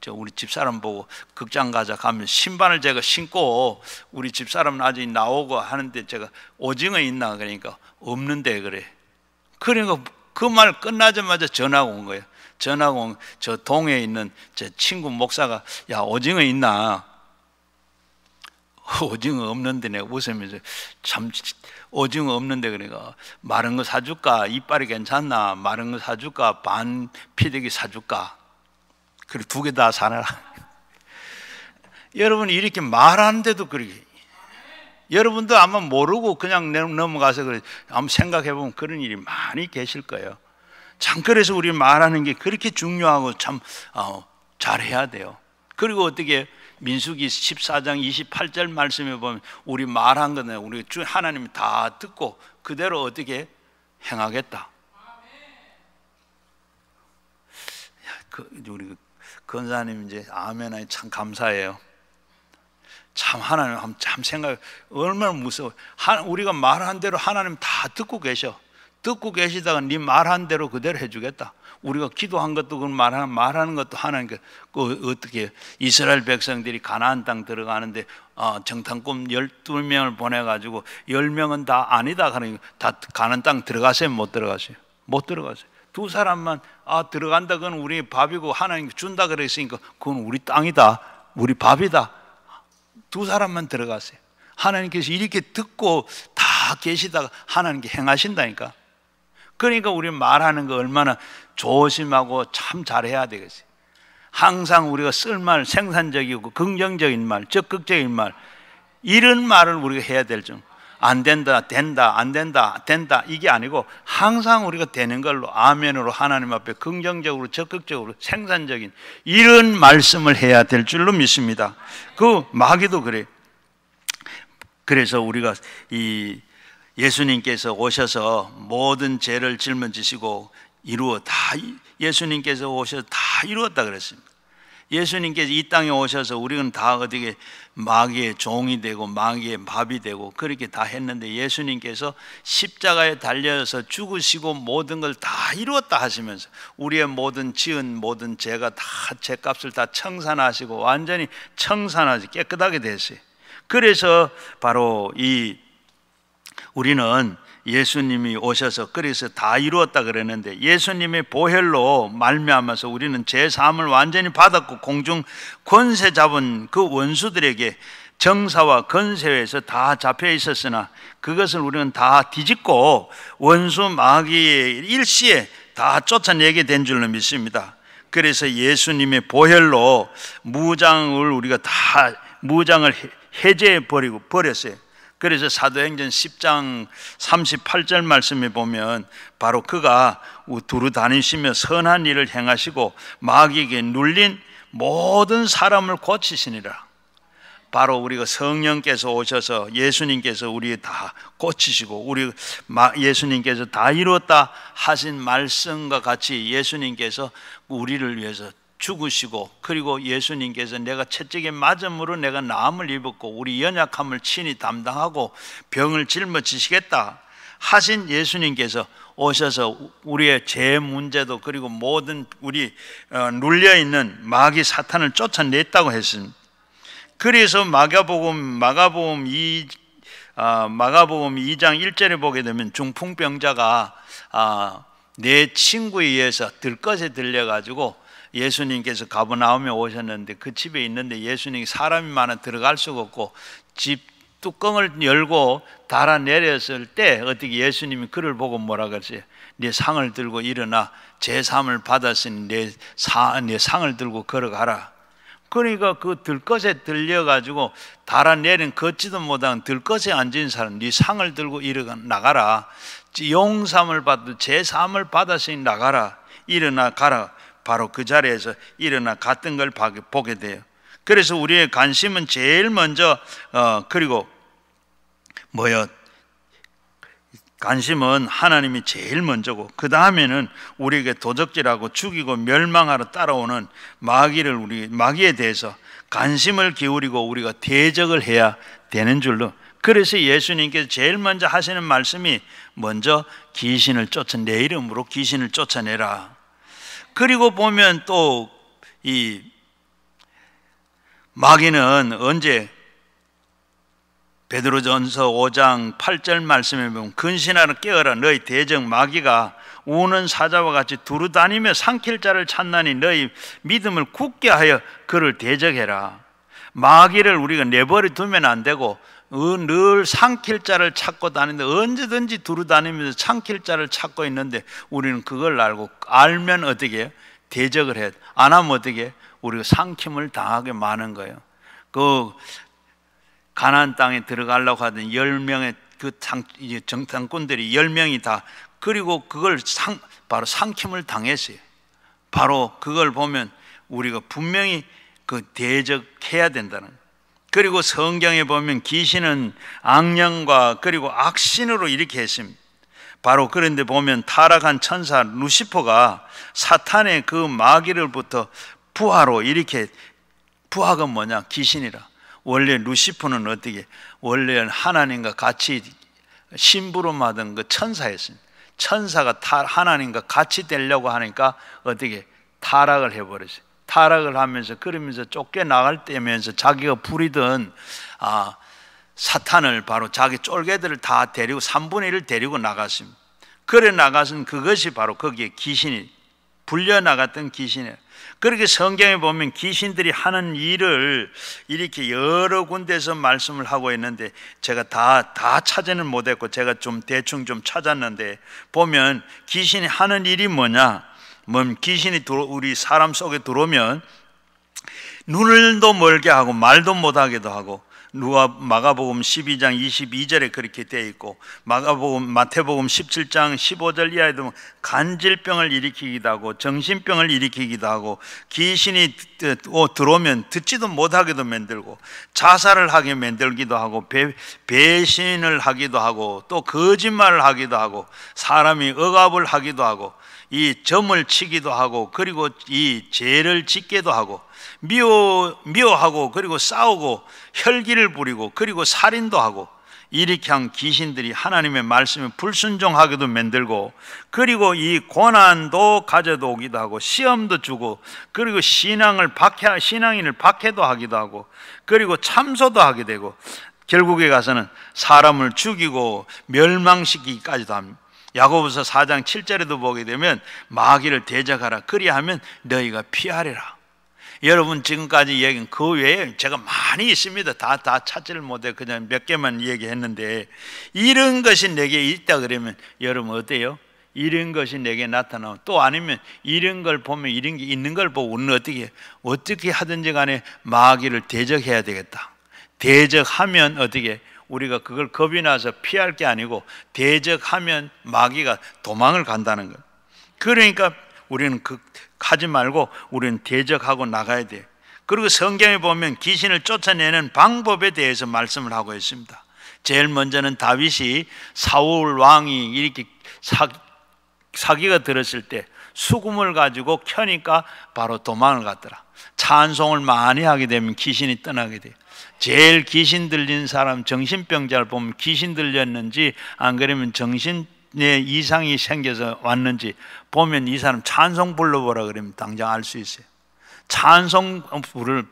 우리 집사람 보고 극장 가자 가면 신발을 제가 신고 우리 집사람은 아직 나오고 하는데 제가 오징어 있나 그러니까 없는데 그래. 그러니까 그 말 끝나자마자 전화가 온 거예요. 전화가 온 저 동해에 있는 제 친구 목사가 야 오징어 있나? 오징어 없는데 내가 웃으면서 참 오징어 없는데 그러니까 마른 거 사줄까? 이빨이 괜찮나? 마른 거 사줄까? 반 피대기 사줄까? 그리고 두 개 다 사놔라. 여러분 이렇게 말하는데도 그러게. 여러분도 아마 모르고 그냥 넘어가서 그래. 한번 생각해 보면 그런 일이 많이 계실 거예요. 참 그래서 우리 말하는 게 그렇게 중요하고 참 잘해야 돼요. 그리고 어떻게 민수기 14장 28절 말씀에 보면 우리 말한 거는 우리 주 하나님이 다 듣고 그대로 어떻게 행하겠다. 우리 권사님 이제 아멘하니 참 감사해요. 참 하나님 참 생각 얼마나 무서워. 우리가 말한 대로 하나님 다 듣고 계셔. 듣고 계시다가 네 말한 대로 그대로 해주겠다. 우리가 기도한 것도 그 말하는 것도 하나님께 어떻게 이스라엘 백성들이 가나안 땅 들어가는데 정탐꾼 12명을 보내가지고 10명은 다 아니다 하는 다 가나안 땅 들어가세요? 못 들어가세요? 못 들어가세요. 두 사람만 들어간다 그건 우리 밥이고 하나님 준다 그랬으니까 그건 우리 땅이다, 우리 밥이다. 두 사람만 들어가세요. 하나님께서 이렇게 듣고 다 계시다가 하나님께 행하신다니까. 그러니까 우리 말하는 거 얼마나 조심하고 참 잘해야 되겠어요. 항상 우리가 쓸 말, 생산적이고 긍정적인 말, 적극적인 말, 이런 말을 우리가 해야 될 줄. 안 된다, 된다, 안 된다, 된다, 이게 아니고 항상 우리가 되는 걸로 아멘으로 하나님 앞에 긍정적으로, 적극적으로, 생산적인 이런 말씀을 해야 될 줄로 믿습니다. 그 마귀도 그래요. 그래서 우리가 이 예수님께서 오셔서 모든 죄를 짊어지시고 예수님께서 오셔서 다 이루었다 그랬습니다. 예수님께서 이 땅에 오셔서 우리는 다 어떻게 마귀의 종이 되고 마귀의 밥이 되고 그렇게 다 했는데 예수님께서 십자가에 달려서 죽으시고 모든 걸 다 이루었다 하시면서 우리의 모든 지은 모든 죄가 다 죄값을 다 청산하시고 완전히 청산하시 깨끗하게 됐어요. 그래서 바로 우리는 예수님이 오셔서 그래서 다 이루었다 그랬는데 예수님의 보혈로 말미암아서 우리는 제3을 완전히 받았고 공중 권세 잡은 그 원수들에게 정사와 건세에서 다 잡혀 있었으나 그것을 우리는 다 뒤집고 원수 마귀의 일시에 다 쫓아내게 된 줄로 믿습니다. 그래서 예수님의 보혈로 무장을 해제해 버렸어요. 그래서 사도행전 10장 38절 말씀에 보면 바로 그가 두루 다니시며 선한 일을 행하시고 마귀에게 눌린 모든 사람을 고치시니라. 바로 우리가 성령께서 오셔서 예수님께서 우리 다 고치시고 예수님께서 다 이루었다 하신 말씀과 같이 예수님께서 우리를 위해서 죽으시고 그리고 예수님께서 내가 채찍에 맞음으로 내가 나음을 입었고 우리 연약함을 친히 담당하고 병을 짊어지시겠다 하신 예수님께서 오셔서 우리의 죄 문제도 그리고 모든 우리 눌려있는 마귀 사탄을 쫓아냈다고 했습니다. 그래서 마가복음 2장 1절에 보게 되면 중풍병자가 내 친구에 의해서 들것에 들려가지고 예수님께서 가버나움에 오셨는데 그 집에 있는데 예수님이 사람이 많아 들어갈 수가 없고 집 뚜껑을 열고 달아내렸을 때 어떻게 예수님이 그를 보고 뭐라 그랬어요? 네 상을 들고 일어나 제3을 받았으니 네 상을 들고 걸어가라. 그러니까 그 들것에 들려가지고 달아내린 걷지도 못한 들것에 앉은 사람 네 상을 들고 나가라. 용삼을 받고 제3을 받았으니 나가라. 일어나 가라. 바로 그 자리에서 일어나 갔던 걸 보게 돼요. 그래서 우리의 관심은 제일 먼저 그리고 관심은 하나님이 제일 먼저고 그 다음에는 우리에게 도적질하고 죽이고 멸망하러 따라오는 마귀에 대해서 관심을 기울이고 우리가 대적을 해야 되는 줄로. 그래서 예수님께서 제일 먼저 하시는 말씀이 먼저 귀신을 내 이름으로 귀신을 쫓아내라. 그리고 보면 또 이 마귀는 언제 베드로전서 5장 8절 말씀에 보면 근신하라 깨어라 너희 대적 마귀가 우는 사자와 같이 두루 다니며 삼킬 자를 찾나니 너희 믿음을 굳게 하여 그를 대적해라. 마귀를 우리가 내버려 두면 안 되고 늘 삼킬 자를 찾고 다니는데 언제든지 두루 다니면서 삼킬 자를 찾고 있는데 우리는 그걸 알면 어떻게 해요? 대적을 해야 돼. 안 하면 어떻게 해요? 우리가 삼킴을 당하게 많은 거예요. 그 가나안 땅에 들어가려고 하던 10명의 그 정탐꾼들이 10명이 다 그리고 그걸 바로 삼킴을 당했어요. 바로 그걸 보면 우리가 분명히 그 대적해야 된다는 거예요. 그리고 성경에 보면 귀신은 악령과 그리고 악신으로 이렇게 했습니다. 바로 그런데 보면 타락한 천사 루시퍼가 사탄의 그 마귀를부터 부하로 이렇게 부하가 뭐냐? 귀신이라. 원래 루시퍼는 어떻게? 원래 하나님과 같이 심부름하던 그 천사였습니다. 천사가 하나님과 같이 되려고 하니까 어떻게 타락을 해버렸어요. 타락을 하면서 그러면서 쫓겨나갈 때면서 자기가 부리던 사탄을 바로 자기 쫄개들을 다 데리고 3분의 1을 데리고 나갔습니다. 그래 나가선 그것이 바로 거기에 귀신이 불려나갔던 귀신이에요. 그렇게 성경에 보면 귀신들이 하는 일을 이렇게 여러 군데서 말씀을 하고 있는데 제가 다 찾지는 못했고 제가 좀 대충 좀 찾았는데 보면 귀신이 하는 일이 뭐냐? 귀신이 우리 사람 속에 들어오면 눈을도 멀게 하고 말도 못하게도 하고, 마가복음 12장 22절에 그렇게 되어 있고 마태복음 17장 15절 이하에도 간질병을 일으키기도 하고 정신병을 일으키기도 하고, 귀신이 들어오면 듣지도 못하게도 만들고 자살을 하게 만들기도 하고 배신을 하기도 하고 또 거짓말을 하기도 하고 사람이 억압을 하기도 하고 이 점을 치기도 하고 그리고 이 죄를 짓게도 하고 미워하고 그리고 싸우고 혈기를 부리고 그리고 살인도 하고, 이렇게 한 귀신들이 하나님의 말씀에 불순종하게도 만들고 그리고 이 고난도 가져다 오기도 하고 시험도 주고 그리고 신앙인을 박해도 하기도 하고 그리고 참소도 하게 되고 결국에 가서는 사람을 죽이고 멸망시키기까지도 합니다. 야고보서 4장 7절에도 보게 되면 마귀를 대적하라, 그리하면 너희가 피하리라. 여러분 지금까지 얘기한 그 외에 제가 많이 있습니다. 다 찾지를 못해 그냥 몇 개만 얘기했는데, 이런 것이 내게 있다 그러면 여러분 어때요? 이런 것이 내게 나타나고 또 아니면 이런 걸 보면 이런 게 있는 걸 보고 우리는 어떻게 하든지 간에 마귀를 대적해야 되겠다. 대적하면 어떻게 우리가 그걸 겁이 나서 피할 게 아니고 대적하면 마귀가 도망을 간다는 거예요. 그러니까 우리는 하지 말고 우리는 대적하고 나가야 돼요. 그리고 성경에 보면 귀신을 쫓아내는 방법에 대해서 말씀을 하고 있습니다. 제일 먼저는 다윗이 사울 왕이 이렇게 사기가 들었을 때 수금을 가지고 켜니까 바로 도망을 갔더라. 찬송을 많이 하게 되면 귀신이 떠나게 돼요. 제일 귀신 들린 사람, 정신병자를 보면 귀신 들렸는지 안 그러면 정신에 이상이 생겨서 왔는지 보면 이 사람 찬송 불러보라 그러면 당장 알 수 있어요. 찬송 부를.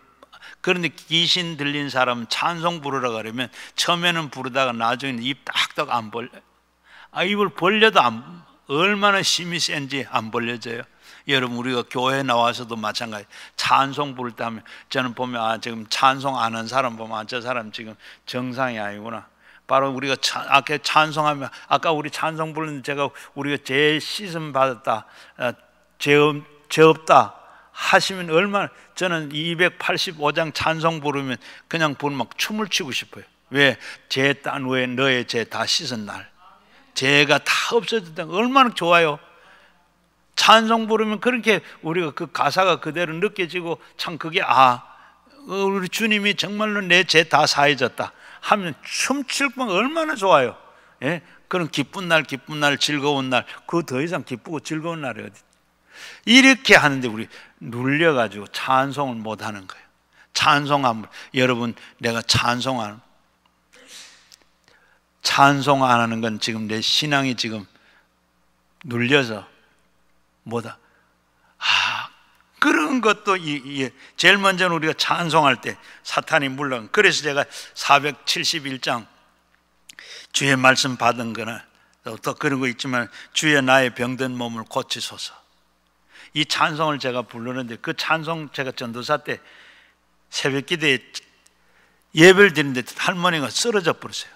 그런데 귀신 들린 사람은 찬송 부르라 그러면 처음에는 부르다가 나중에는 입 딱딱 안 벌려. 입을 벌려도 얼마나 힘이 센지 안 벌려져요. 여러분 우리가 교회 나와서도 마찬가지. 찬송 부를 때 하면 저는 보면 지금 찬송 안 하는 사람 보면 저 사람 지금 정상이 아니구나. 바로 우리가 아까 찬송하면 아까 우리 찬송 부르는 제가 우리가 죄 씻음 받았다, 죄 없다 하시면 얼마나, 저는 285장 찬송 부르면 그냥 부르면 막 춤을 추고 싶어요. 왜? 죄 딴 후에 너의 죄 다 씻은 날, 죄가 다 없어졌다. 얼마나 좋아요. 찬송 부르면 그렇게 우리가 그 가사가 그대로 느껴지고 참 그게 우리 주님이 정말로 내 죄 다 사해졌다 하면 춤출 건 얼마나 좋아요. 예? 그런 기쁜 날, 즐거운 날, 그 더 이상 기쁘고 즐거운 날이 어디? 이렇게 하는데 우리 눌려가지고 찬송을 못 하는 거예요. 찬송하면 여러분 내가 찬송 안 하는 건 지금 내 신앙이 지금 눌려서 뭐다? 그런 것도 제일 먼저는 우리가 찬송할 때 사탄이 물론, 그래서 제가 471장 주의 말씀 받은 거나 또 그런 거 있지만 주의 나의 병든 몸을 고치소서, 이 찬송을 제가 부르는데 그 찬송 제가 전도사 때 새벽 기도에 예배를 드리는데 할머니가 쓰러져 버렸어요.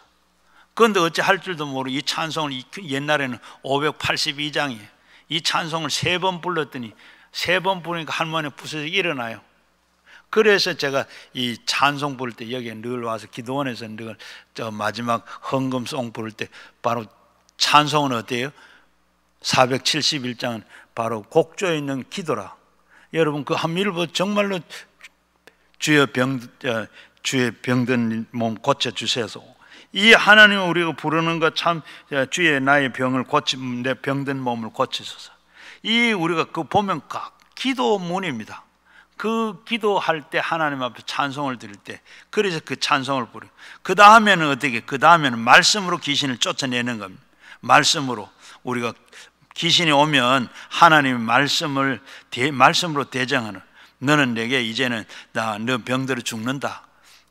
그런데 어찌 할 줄도 모르고 이 찬송을 옛날에는 582장이에요. 이 찬송을 3번 불렀더니 3번 부르니까 할머니 부서져 일어나요. 그래서 제가 이 찬송 부를 때 여기에 늘 와서 기도원에서 늘 마지막 헌금송 부를 때 바로 찬송은 어때요? 471장은 바로 곡조에 있는 기도라. 여러분 그 한 밀보 정말로 주의 병든 몸 고쳐주세요. 이 하나님을 우리가 부르는 것 참, 주의 나의 병을 내 병든 몸을 고치소서. 이 우리가 그 보면 기도문입니다. 그 기도할 때 하나님 앞에 찬송을 드릴 때, 그래서 그 찬송을 부르고 그 다음에는 어떻게? 그 다음에는 말씀으로 귀신을 쫓아내는 겁니다. 말씀으로 우리가 귀신이 오면 하나님의 말씀으로 대장하는, 너는 내게 이제는 너 병들어 죽는다.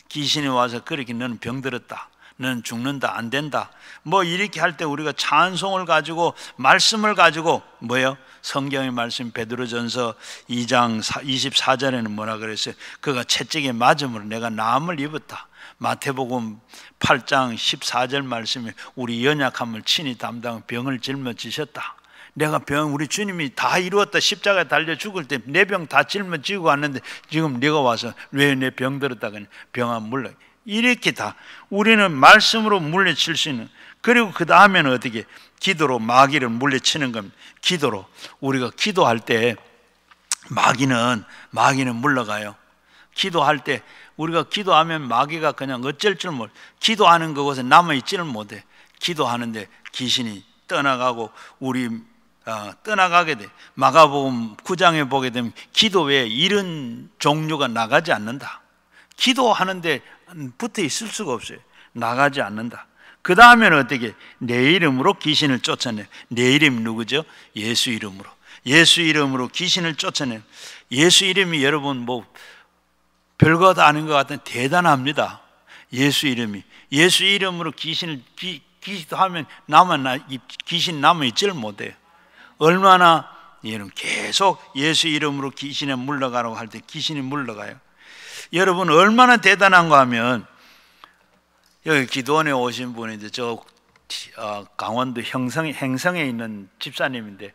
귀신이 와서 그렇게 너는 병들었다, 너는 죽는다, 안 된다, 뭐 이렇게 할 때 우리가 찬송을 가지고 말씀을 가지고 뭐예요? 성경의 말씀 베드로전서 2장 24절에는 뭐라 그랬어요? 그가 채찍에 맞음으로 내가 나음을 입었다. 마태복음 8장 14절 말씀에 우리 연약함을 친히 담당 병을 짊어지셨다. 내가 우리 주님이 다 이루었다. 십자가에 달려 죽을 때 내 병 다 짊어지고 왔는데 지금 네가 와서 왜 내 병 들었다 그러냐? 병아 물러. 이렇게 다 우리는 말씀으로 물리칠 수 있는, 그리고 그 다음에는 어떻게? 기도로 마귀를 물리치는 겁니다. 기도로. 우리가 기도할 때 마귀는 물러가요. 기도할 때 우리가 기도하면 마귀가 그냥 어쩔 줄 몰라. 기도하는 그곳에 남아있지를 못해. 기도하는데 귀신이 떠나가고 떠나가게 돼. 마가복음 9장에 보게 되면 기도 외에 이런 종류가 나가지 않는다. 기도하는데 붙어 있을 수가 없어요. 나가지 않는다. 그 다음에는 어떻게? 내 이름으로 귀신을 쫓아내. 내 이름이 누구죠? 예수 이름으로. 예수 이름으로 귀신을 쫓아내. 예수 이름이 여러분 뭐 별거 아닌 것 같은 대단합니다. 예수 이름이. 예수 이름으로 귀신을 기도하면 귀신 남아있지를 못해요. 얼마나 여러분 계속 예수 이름으로 귀신에 물러가라고 할 때 귀신이 물러가요. 여러분 얼마나 대단한가 하면, 여기 기도원에 오신 분인데 저 강원도 행성에 있는 집사님인데,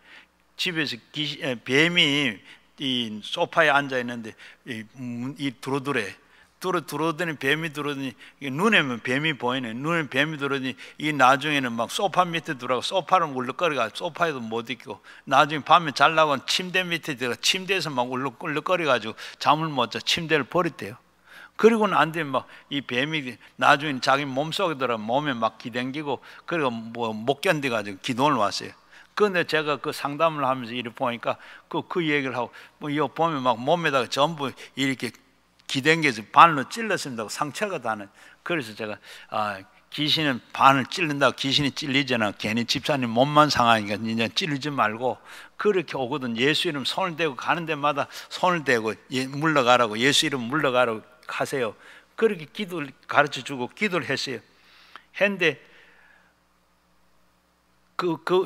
집에서 뱀이 이 소파에 앉아 있는데 이 들어오더니 뱀이 들어오더니 눈에는 뱀이 보이네. 눈에 뱀이 들어오더니 이 나중에는 막 소파 밑에 들어가고 소파를 울렁거리가 소파에도 못 있고, 나중에 밤에 자려고 침대 밑에 들어가 침대에서 막 울렁거려가지고 잠을 못 자 침대를 버렸대요. 그리고는 안 되면 막 이 뱀이 나중에 자기 몸속에 들어 몸에 막 기댕기고, 그리고 뭐 못 견뎌가지고 기도를 왔어요. 그런데 제가 그 상담을 하면서 이렇게 보니까 그 얘기를 하고, 뭐 이거 보면 막 몸에다가 전부 이렇게 기댕겨서 반으로 찔렀습니다. 상처가 다는. 그래서 제가 귀신은 반을 찔른다고 귀신이 찔리잖아. 괜히 집사님 몸만 상하니까 이제 찔리지 말고 그렇게 오거든. 예수 이름 손을 대고 가는 데마다 손을 대고 물러가라고, 예수 이름 물러가라고 하세요. 그렇게 기도를 가르쳐주고 기도를 했어요. 했는데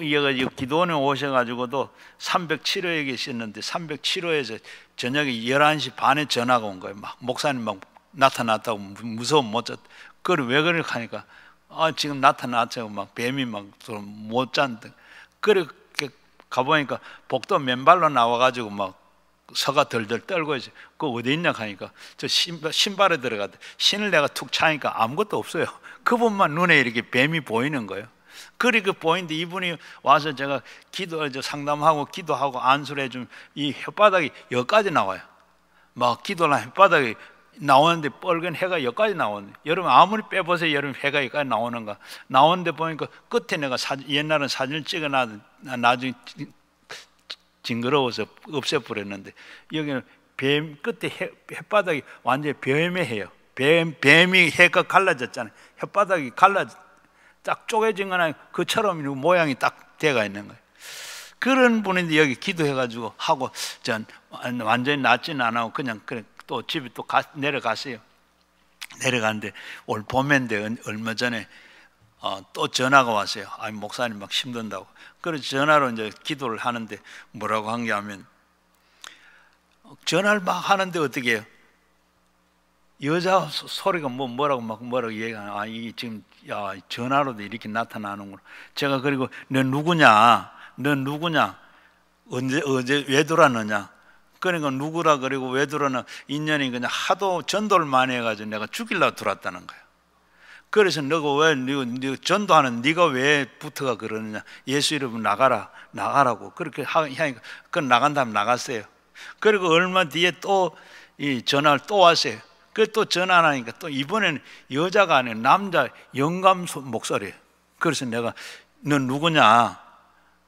이어가지고 기도원에 오셔가지고도 307호에 계셨는데 307호에서 저녁에 11시 반에 전화가 온 거예요. 막 목사님 막 나타났다고 무서워 못 잤다. 그걸 왜 그러냐 하니까 지금 나타났죠. 막 뱀이 막 못 잔다. 그렇게 가보니까 복도 맨발로 나와가지고 막 서가 덜덜 떨고 있어요. 그거 어디 있냐 하니까 저 신발에 들어갔다. 신을 내가 툭 차니까 아무것도 없어요. 그분만 눈에 이렇게 뱀이 보이는 거예요. 그리고 보이는데 이분이 와서 제가 상담하고 기도하고 안수를 해주면 이 혓바닥이 여기까지 나와요. 막 기도나 혓바닥이 나오는데 빨간 해가 여기까지 나오는데, 여러분 아무리 빼보세요. 여러분 해가 여기까지 나오는가? 나오는데 보니까 끝에 내가 옛날은 사진을 찍어놔도 나중에 징그러워서 없애버렸는데, 여기는 뱀 끝에 혓바닥이 완전히 뱀의 해요. 뱀이 해가 갈라졌잖아요. 혓바닥이 딱 쪼개진 거나 그처럼 모양이 딱 돼가 있는 거예요. 그런 분인데 여기 기도해가지고 하고 전 완전히 낫지는 않고 그냥 또 집에 또 내려갔어요. 내려갔는데 올 봄인데 얼마 전에 또 전화가 왔어요. 목사님 막 힘든다고. 그래서 전화로 이제 기도를 하는데 뭐라고 한 게 하면, 전화를 막 하는데 어떻게 해요? 여자 소리가 뭐라고 얘기하나. 이게 지금 전화로도 이렇게 나타나는구나. 제가 그리고 너 누구냐? 어제 왜 들어왔느냐? 그러니까 누구라 그리고 왜 들어왔나? 인연이 그냥 하도 전도를 많이 해가지고 내가 죽이려고 들어왔다는 거예요. 그래서 너가 왜 전도하는 네가 왜 붙어가 그러느냐? 예수 이름으로 나가라고 그렇게 하니까 그 나간 다음 나갔어요. 그리고 얼마 뒤에 또 이 전화를 또 왔어요. 그 또 전화하니까 또 이번에는 여자가 아니라 남자 영감 목소리예요. 그래서 내가 너 누구냐?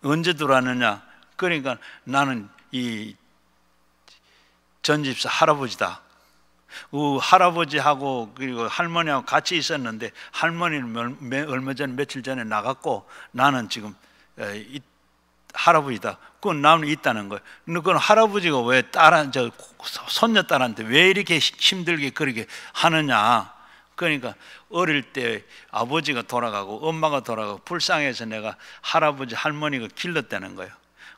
언제 들어왔느냐? 그러니까 나는 이 전집사 할아버지다. 할아버지하고 그리고 할머니하고 같이 있었는데 할머니는 얼마 전에 며칠 전에 나갔고 나는 지금 할아버지다. 그건 나는 있다는 거예요. 근데 그건 할아버지가 왜 손녀딸한테 왜 이렇게 힘들게 그렇게 하느냐. 그러니까 어릴 때 아버지가 돌아가고 엄마가 돌아가고 불쌍해서 내가 할아버지 할머니가 길렀다는 거예요.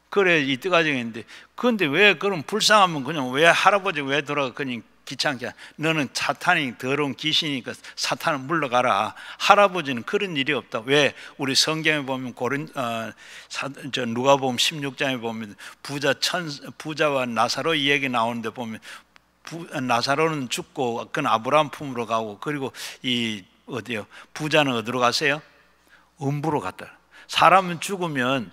그래 이때까지 했는데, 그런데 왜 그럼 불쌍하면 그냥 왜 할아버지 왜 돌아가 그냥 귀찮게, 너는 사탄이 더러운 귀신이니까 사탄은 물러가라. 할아버지는 그런 일이 없다. 왜? 우리 성경에 보면 누가복음 16장에 보면 부자와 나사로 이야기 나오는데 보면 나사로는 죽고 그건 아브라함 품으로 가고, 그리고 이 어디요? 부자는 어디로 가세요? 음부로 갔다. 사람은 죽으면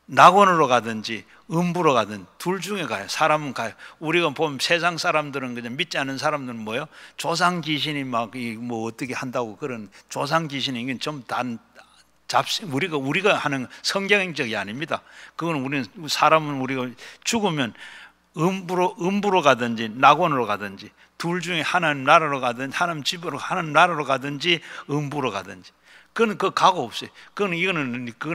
낙원으로 가든지 음부로 가든 둘 중에 가요. 사람은 가요. 우리가 보면 세상 사람들은 그냥 믿지 않는 사람들은 뭐요? 조상 귀신이 막 뭐 어떻게 한다고 그런 조상 귀신이 이건 좀 우리가 하는 성경적이 아닙니다. 그건 우리는 사람은 우리가 죽으면 음부로 가든지 낙원으로 가든지 둘 중에 하나님 나라로 가든지 하나님 집으로 하나님 나라로 가든지 음부로 가든지. 그건 그 각오 없어요. 그건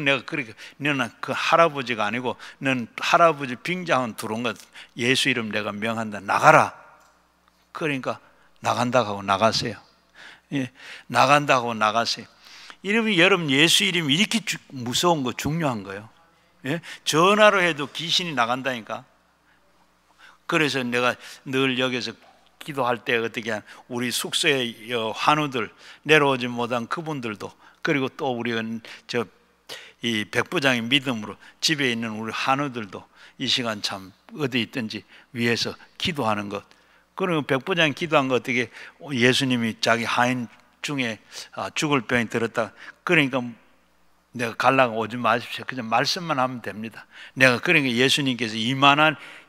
내가 그렇게, 너는 그 할아버지가 아니고 너는 할아버지 빙장은 들어온 것, 예수 이름 내가 명한다. 나가라. 그러니까 나간다고 하고 나가세요. 예, 나간다고 하고 나가세요. 여러분 예수 이름이 이렇게 무서운 거, 중요한 거예요. 예? 전화로 해도 귀신이 나간다니까. 그래서 내가 늘 여기서 기도할 때 어떻게 우리 숙소에 환우들 내려오지 못한 그분들도, 그리고 또 우리가 이 백부장의 믿음으로 집에 있는 우리 환우들도 이 시간 참 어디 있든지 위해서 기도하는 것. 그리고 백부장이 기도한 거 어떻게, 예수님이 자기 하인 중에 죽을 병이 들었다. 그러니까 내가 갈라고 오지 마십시오. 그냥 말씀만 하면 됩니다. 내가 그러니까 예수님께서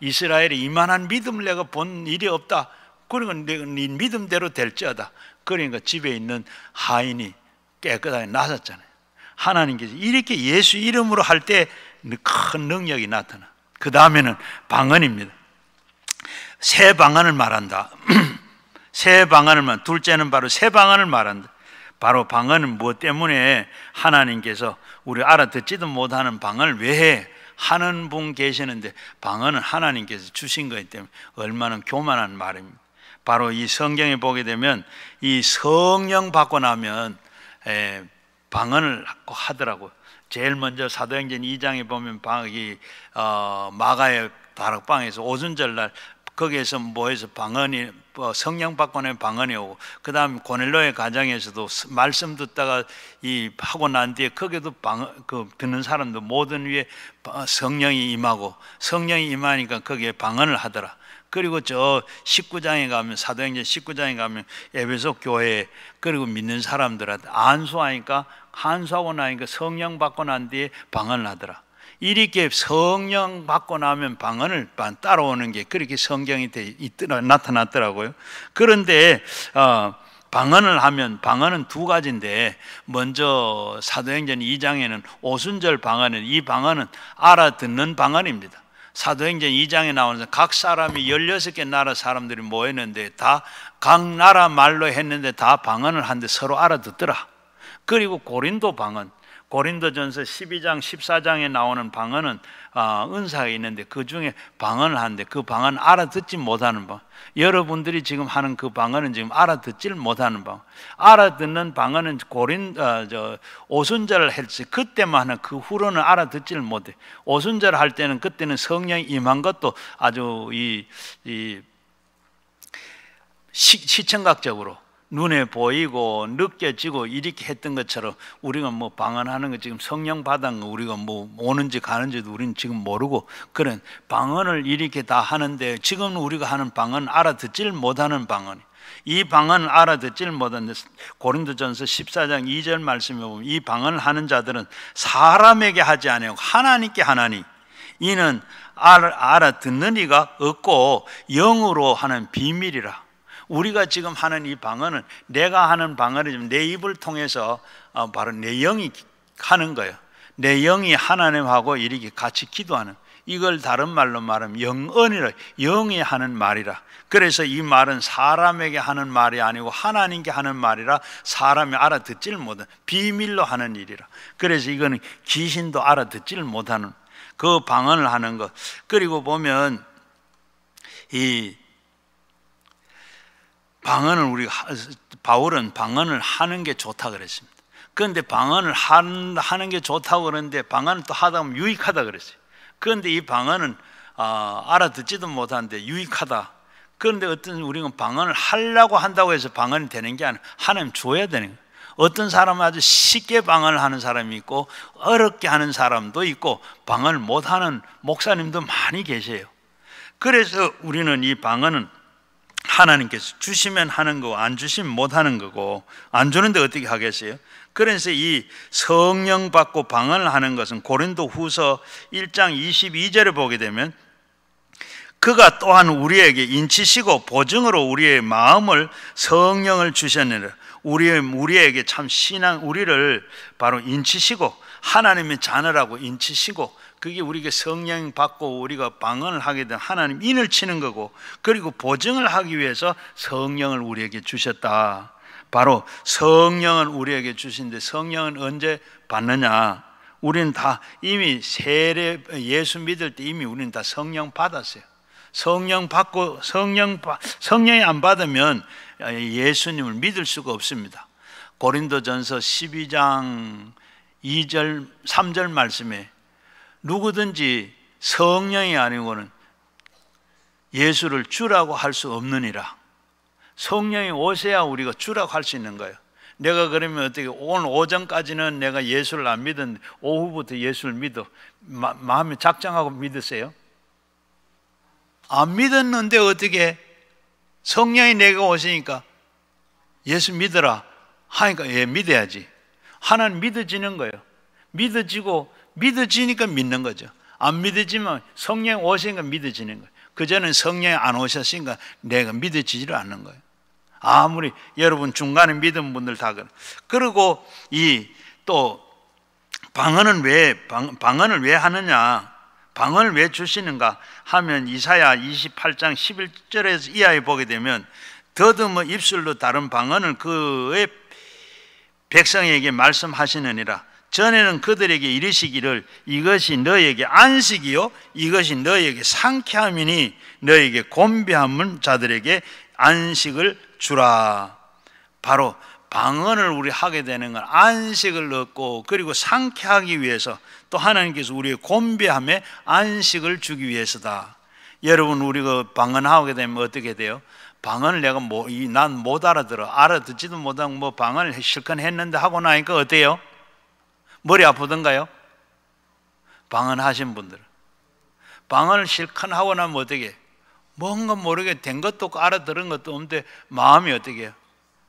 이스라엘에 이만한 믿음을 내가 본 일이 없다. 그러니까 네 믿음대로 될지어다. 그러니까 집에 있는 하인이 깨끗하게 나섰잖아요. 하나님께서 이렇게 예수 이름으로 할 때 큰 능력이 나타나. 그 다음에는 방언입니다. 새 방언을 말한다. 새 방언을 둘째는 바로 새 방언을 말한다. 바로 방언은 무엇 때문에 하나님께서 우리 알아듣지도 못하는 방언을 왜 해? 하는 분 계시는데 방언은 하나님께서 주신 거기 때문에 얼마나 교만한 말입니다. 바로 이 성경에 보게 되면 이 성령 받고 나면 방언을 하더라고요. 제일 먼저 사도행전 2장에 보면 마가의 다락방에서 오순절날 거기에서 뭐해서 방언이 성령 받고 나면 방언이 오고, 그 다음 고넬로의 가정에서도 말씀 듣다가 하고 난 뒤에 거기도 듣는 사람도 모든 위에 성령이 임하고, 성령이 임하니까 거기에 방언을 하더라. 그리고 저 19장에 가면, 사도행전 19장에 가면 에베소 교회에, 그리고 믿는 사람들한테 안수하니까, 한수하고 나니까 성령 받고 난 뒤에 방언을 하더라. 이렇게 성령 받고 나면 방언을 따라오는 게 그렇게 성경이 나타났더라고요. 그런데 방언을 하면, 방언은 두 가지인데, 먼저 사도행전 2장에는 오순절 방언은, 이 방언은 알아듣는 방언입니다. 사도행전 2장에 나오는 각 사람이 16개 나라 사람들이 모였는데 다 각 나라 말로 했는데 다 방언을 하는데 서로 알아듣더라. 그리고 고린도 방언, 고린도전서 12장 14장에 나오는 방언은 은사가 있는데 그 중에 방언을 하는데 그 방언 알아듣지 못하는 방언, 여러분들이 지금 하는 그 방언은 지금 알아듣지를 못하는 방언. 알아듣는 방언은 오순절을 했을 그때만 하는, 그 후로는 알아듣지를 못해. 오순절 할 때는 그때는 성령이 임한 것도 아주 시청각적으로 눈에 보이고 느껴지고 이렇게 했던 것처럼, 우리가 뭐 방언하는 거 지금 성령 받은 거 우리가 뭐 오는지 가는지도 우리는 지금 모르고, 그런 방언을 이렇게 다 하는데 지금 우리가 하는 방언 알아듣지를 못하는 방언, 이 방언을 알아듣지를 못하는데 고린도전서 14장 2절 말씀에 보면 이 방언을 하는 자들은 사람에게 하지 아니하고 하나님께 하나니 이는 알아듣는 이가 없고 영으로 하는 비밀이라. 우리가 지금 하는 이 방언은, 내가 하는 방언은 내 입을 통해서 바로 내 영이 하는 거예요. 내 영이 하나님하고 이렇게 같이 기도하는, 이걸 다른 말로 말하면 영언이라, 영이 하는 말이라. 그래서 이 말은 사람에게 하는 말이 아니고 하나님께 하는 말이라 사람이 알아듣지를 못하는, 비밀로 하는 일이라. 그래서 이거는 귀신도 알아듣지를 못하는 그 방언을 하는 것. 그리고 보면 이 방언을 바울은 방언을 하는 게 좋다 그랬습니다. 그런데 방언을 하는 게 좋다고 그러는데 방언을 또 하다 보면 유익하다 그랬어요. 그런데 이 방언은 알아듣지도 못하는데 유익하다. 그런데 우리는 방언을 하려고 한다고 해서 방언이 되는 게 아니라 하나님 줘야 되는 거예요. 어떤 사람은 아주 쉽게 방언을 하는 사람이 있고 어렵게 하는 사람도 있고 방언을 못하는 목사님도 많이 계세요. 그래서 우리는 이 방언은 하나님께서 주시면 하는 거고 안 주시면 못하는 거고, 안 주는데 어떻게 하겠어요? 그래서 이 성령 받고 방언을 하는 것은 고린도 후서 1장 22절에 보게 되면 그가 또한 우리에게 인치시고 보증으로 우리의 마음을 성령을 주셨느니라. 우리에게 참 우리를 바로 인치시고 하나님의 자녀라고 인치시고, 그게 우리에게 성령 받고 우리가 방언을 하게 된 하나님 인을 치는 거고, 그리고 보증을 하기 위해서 성령을 우리에게 주셨다. 바로 성령은 우리에게 주신데 성령은 언제 받느냐? 우리는 다 이미 예수 믿을 때 이미 우리는 다 성령 받았어요. 성령 받고 성령이 안 받으면 예수님을 믿을 수가 없습니다. 고린도전서 12장 2절 3절 말씀에 누구든지 성령이 아니고는 예수를 주라고 할 수 없느니라. 성령이 오셔야 우리가 주라고 할 수 있는 거예요. 내가 그러면 어떻게 오늘 오전까지는 내가 예수를 안 믿었는데 오후부터 예수를 믿어. 마음이 작정하고 믿으세요? 안 믿었는데 어떻게 성령이 내가 오시니까 예수 믿어라 하니까 예, 믿어야지. 하나는 믿어지는 거예요. 믿어지니까 믿는 거죠. 안 믿어지면 성령이 오시니까 믿어지는 거예요. 그전엔 성령이 안 오셨으니까 내가 믿어지지를 않는 거예요. 아무리 여러분 중간에 믿은 분들 다 그래. 그리고 또 방언을 왜 하느냐? 방언을 왜 주시는가 하면 이사야 28장 11절에서 이하에 보게 되면 더듬어 입술로 다른 방언을 그의 백성에게 말씀하시느니라. 전에는 그들에게 이르시기를 이것이 너에게 안식이요 이것이 너에게 상쾌함이니 너에게 곤비함은 자들에게 안식을 주라. 바로 방언을 우리 하게 되는 건 안식을 얻고 그리고 상쾌하기 위해서, 또 하나님께서 우리의 곤비함에 안식을 주기 위해서다. 여러분, 우리가 방언하게 되면 어떻게 돼요? 방언을 내가 난 못 알아듣지도 못하고 방언을 실컷 했는데 하고 나니까 어때요? 머리 아프던가요? 방언하신 분들 방언을 실컷 하고 나면 어떻게, 뭔가 모르게 된 것도 없고 알아들은 것도 없는데 마음이 어떻게 해요?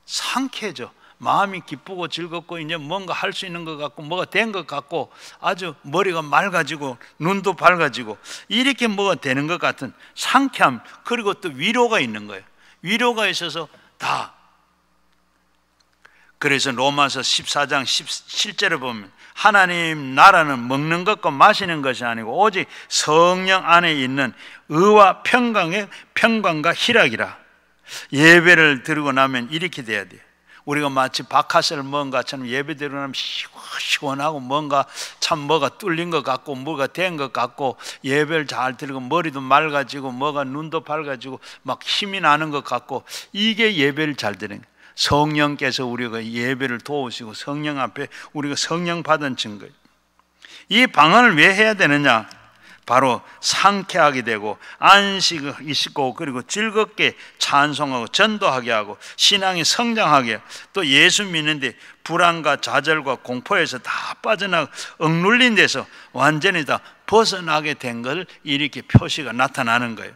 상쾌해져. 마음이 기쁘고 즐겁고 이제 뭔가 할 수 있는 것 같고 뭐가 된 것 같고 아주 머리가 맑아지고 눈도 밝아지고 이렇게 뭐가 되는 것 같은 상쾌함, 그리고 또 위로가 있는 거예요. 위로가 있어서 다. 그래서 로마서 14장 17절에 보면 하나님 나라는 먹는 것과 마시는 것이 아니고 오직 성령 안에 있는 의와 평강과 희락이라. 예배를 드리고 나면 이렇게 돼야 돼요. 우리가 마치 박하스를 먹은 것처럼 예배 드리고 나면 시원하고 뭔가 참 뭐가 뚫린 것 같고 뭐가 된 것 같고 예배를 잘 드리고 머리도 맑아지고 뭐가 눈도 밝아지고 막 힘이 나는 것 같고, 이게 예배를 잘 드리는 거예요. 성령께서 우리가 예배를 도우시고 성령 앞에 우리가 성령 받은 증거예요. 이 방언을 왜 해야 되느냐? 바로 상쾌하게 되고 안식이 있고 그리고 즐겁게 찬송하고 전도하게 하고 신앙이 성장하게 하고, 또 예수 믿는데 불안과 좌절과 공포에서 다 빠져나가 억눌린 데서 완전히 다 벗어나게 된 걸 이렇게 표시가 나타나는 거예요.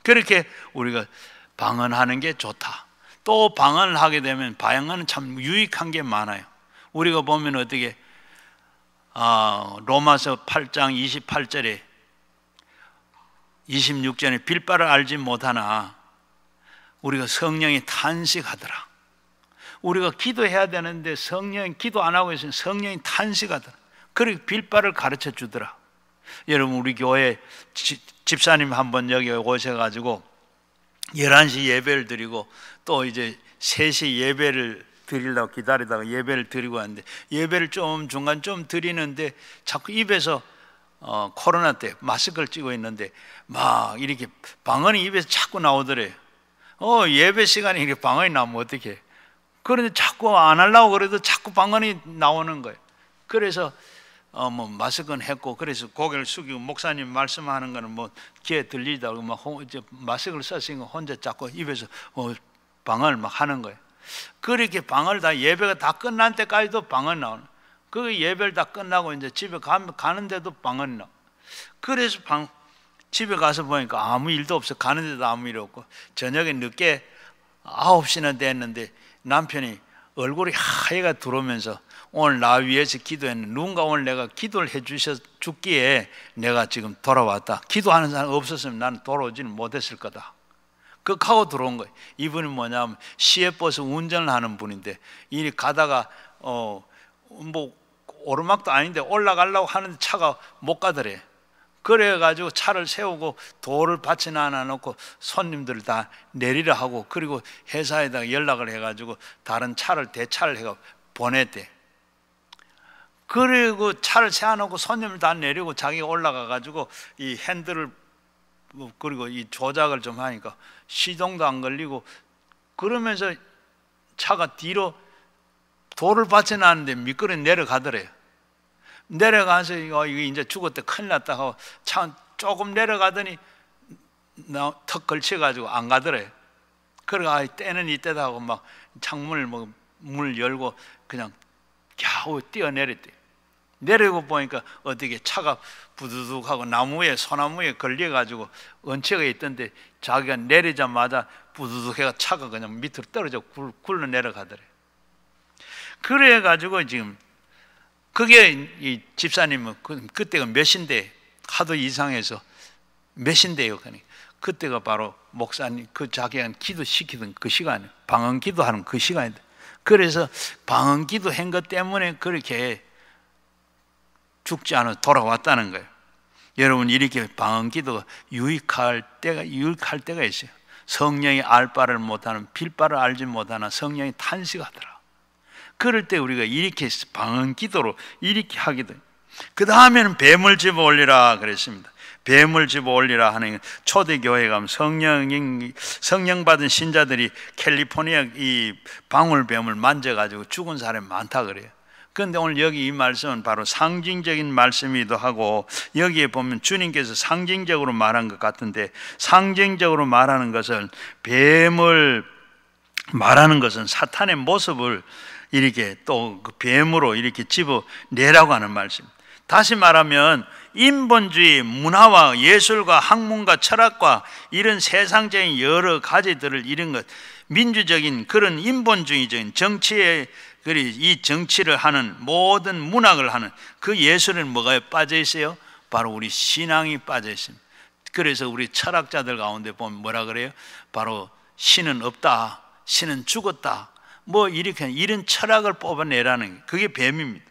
그렇게 우리가 방언하는 게 좋다. 또 방언을 하게 되면 방언은 참 유익한 게 많아요. 우리가 보면 어떻게 로마서 8장 28절에 26절에 빌바를 알지 못하나 우리가 성령이 탄식하더라. 우리가 기도해야 되는데 성령이 기도 안 하고 있으면 성령이 탄식하더라. 그리고 빌바를 가르쳐 주더라. 여러분 우리 교회 집사님 한번 여기 오셔가지고 11시 예배를 드리고 또 이제 3시 예배를 드리려고 기다리다가 예배를 드리고 왔는데, 예배를 좀 중간 좀 드리는데 자꾸 입에서 코로나 때 마스크를 찌고 있는데 막 이렇게 방언이 입에서 자꾸 나오더래요. 예배 시간에 이렇게 방언이 나오면 어떡해. 그런데 자꾸 안 하려고 그래도 자꾸 방언이 나오는 거예요. 그래서 뭐 마스크는 했고, 그래서 고개를 숙이고 목사님 말씀하는 거는 뭐 귀에 들리다고 막 이제 마스크를 썼으니까 혼자 자꾸 입에서 방언을 막 하는 거예요. 그렇게 방언을 다 예배가 다 끝날 때까지도 방언 나오는. 그 예배를 다 끝나고 이제 집에 가는데도 방언이 나와. 그래서 집에 가서 보니까 아무 일도 없어. 가는데도 아무 일 없고, 저녁에 늦게 9시나 됐는데 남편이 얼굴이 하얘가 들어오면서 오늘 나 위해서 기도했는데 누군가 오늘 내가 기도를 해 주셨기에 내가 지금 돌아왔다. 기도하는 사람 없었으면 나는 돌아오지는 못했을 거다. 그렇게 하고 들어온 거예요. 이분이 뭐냐면 시외버스 운전을 하는 분인데, 이 가다가 뭐 오르막도 아닌데 올라가려고 하는데 차가 못 가더래. 그래가지고 차를 세우고 돌을 밭에 놔놓고 손님들을 다 내리라 하고, 그리고 회사에다가 연락을 해가지고 다른 차를 대차를 해가 보냈대. 그리고 차를 세워놓고 손님을 다 내리고 자기가 올라가가지고 이 핸들을 그리고 이 조작을 좀 하니까 시동도 안 걸리고, 그러면서 차가 뒤로 돌을 밭에 놨는데 미끄러 내려가더래요. 내려가서 이거 이제 죽었다 큰일 났다 하고 차 조금 내려가더니 턱 걸쳐가지고 안 가더래요. 그래가 때는 이때다 하고 막 창문을 문 열고 그냥 겨우 뛰어내렸대요. 내리고 보니까 어떻게 차가 부두둑하고 나무에 소나무에 걸려가지고 얹혀가 있던데, 자기가 내리자마자 부두둑해가 차가 그냥 밑으로 떨어져 굴러 내려가더래요. 그래가지고 지금 그게 이 집사님은 그때가 몇 시인데 하도 이상해서 몇 시인데요. 그때가 바로 목사님 자기가 기도시키던 그 시간, 방언 기도하는 그 시간이다. 그래서 방언 기도한 것 때문에 그렇게 죽지 않아 돌아왔다는 거예요. 여러분 이렇게 방언 기도가 유익할 때가 있어요. 성령이 알 바를 못하는, 빌 바를 알지 못하는 성령이 탄식하더라. 그럴 때 우리가 이렇게 방언 기도로 이렇게 하기도 해요. 그 다음에는 뱀을 집어 올리라 그랬습니다. 뱀을 집어 올리라 하는, 초대교회 가면 성령 받은 신자들이 캘리포니아 이 방울뱀을 만져가지고 죽은 사람이 많다 그래요. 그런데 오늘 여기 이 말씀은 바로 상징적인 말씀이기도 하고, 여기에 보면 주님께서 상징적으로 말한 것 같은데, 상징적으로 말하는 것은 뱀을 말하는 것은 사탄의 모습을 이렇게 또 그 뱀으로 이렇게 집어내라고 하는 말씀. 다시 말하면 인본주의 문화와 예술과 학문과 철학과 이런 세상적인 여러 가지들을 이런 것, 민주적인 그런 인본주의적인 정치에, 이 정치를 하는 모든 문학을 하는 그 예술은 뭐가 빠져 있어요? 바로 우리 신앙이 빠져 있습니다. 그래서 우리 철학자들 가운데 보면 뭐라 그래요? 바로 신은 없다, 신은 죽었다, 뭐 이렇게 이런 철학을 뽑아내라는, 그게 뱀입니다.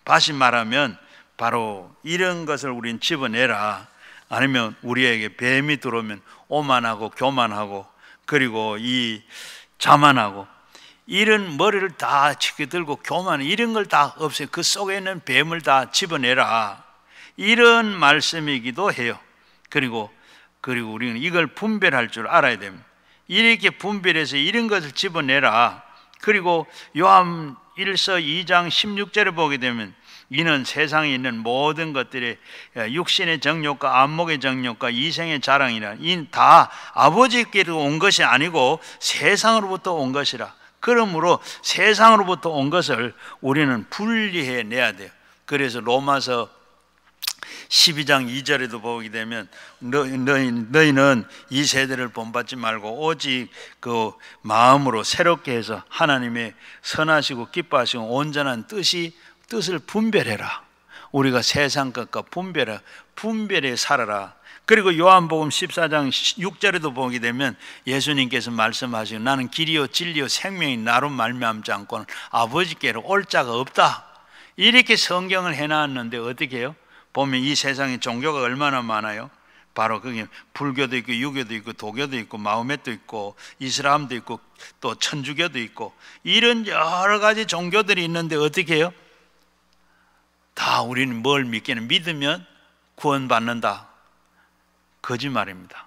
다시 말하면 바로 이런 것을 우린 집어내라. 아니면 우리에게 뱀이 들어오면 오만하고 교만하고 그리고 이 자만하고 이런 머리를 다 치켜들고 교만, 이런 걸 다 없애요. 그 속에 있는 뱀을 다 집어내라, 이런 말씀이기도 해요. 그리고 우리는 이걸 분별할 줄 알아야 됩니다. 이렇게 분별해서 이런 것을 집어내라. 그리고 요한 1서 2장 16절에 보게 되면, 이는 세상에 있는 모든 것들이 육신의 정욕과 안목의 정욕과 이생의 자랑이라, 이 다 아버지께로 온 것이 아니고 세상으로부터 온 것이라. 그러므로 세상으로부터 온 것을 우리는 분리해 내야 돼요. 그래서 로마서 12장 2절에도 보게 되면, 너희는 이 세대를 본받지 말고 오직 그 마음으로 새롭게 해서 하나님의 선하시고 기뻐하시고 온전한 뜻을 분별해라. 우리가 세상 것과 분별해 살아라. 그리고 요한복음 14장 6절에도 보게 되면 예수님께서 말씀하시고, 나는 길이요 진리요 생명이 나로 말미암지 않고는 아버지께로 올 자가 없다. 이렇게 성경을 해놨는데 어떻게 해요? 보면 이 세상에 종교가 얼마나 많아요. 바로 그게 불교도 있고 유교도 있고 도교도 있고 마호메도 있고 이슬람도 있고 또 천주교도 있고 이런 여러 가지 종교들이 있는데 어떻게 해요? 다 우리는 뭘 믿기는 믿으면 구원받는다. 거짓말입니다.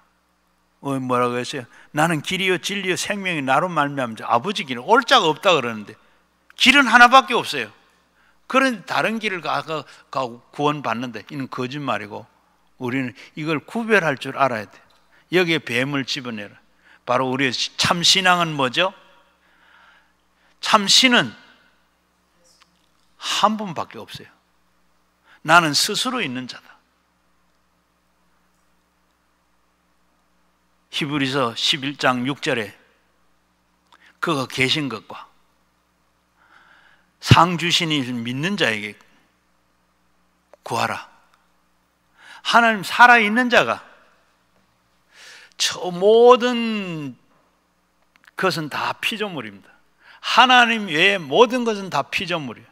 뭐라고 했어요? 나는 길이요 진리요 생명이 나로 말미암아 아버지 길은 올 자가 없다 그러는데 길은 하나밖에 없어요. 그런데 다른 길을 가고 구원받는다. 이는 거짓말이고 우리는 이걸 구별할 줄 알아야 돼. 여기에 뱀을 집어내라. 바로 우리의 참 신앙은 뭐죠? 참 신은 한 분밖에 없어요. 나는 스스로 있는 자다. 히브리서 11장 6절에 그가 계신 것과 상 주시니 믿는 자에게 구하라. 하나님 살아있는 자가 저 모든 것은 다 피조물입니다. 하나님 외에 모든 것은 다 피조물이에요.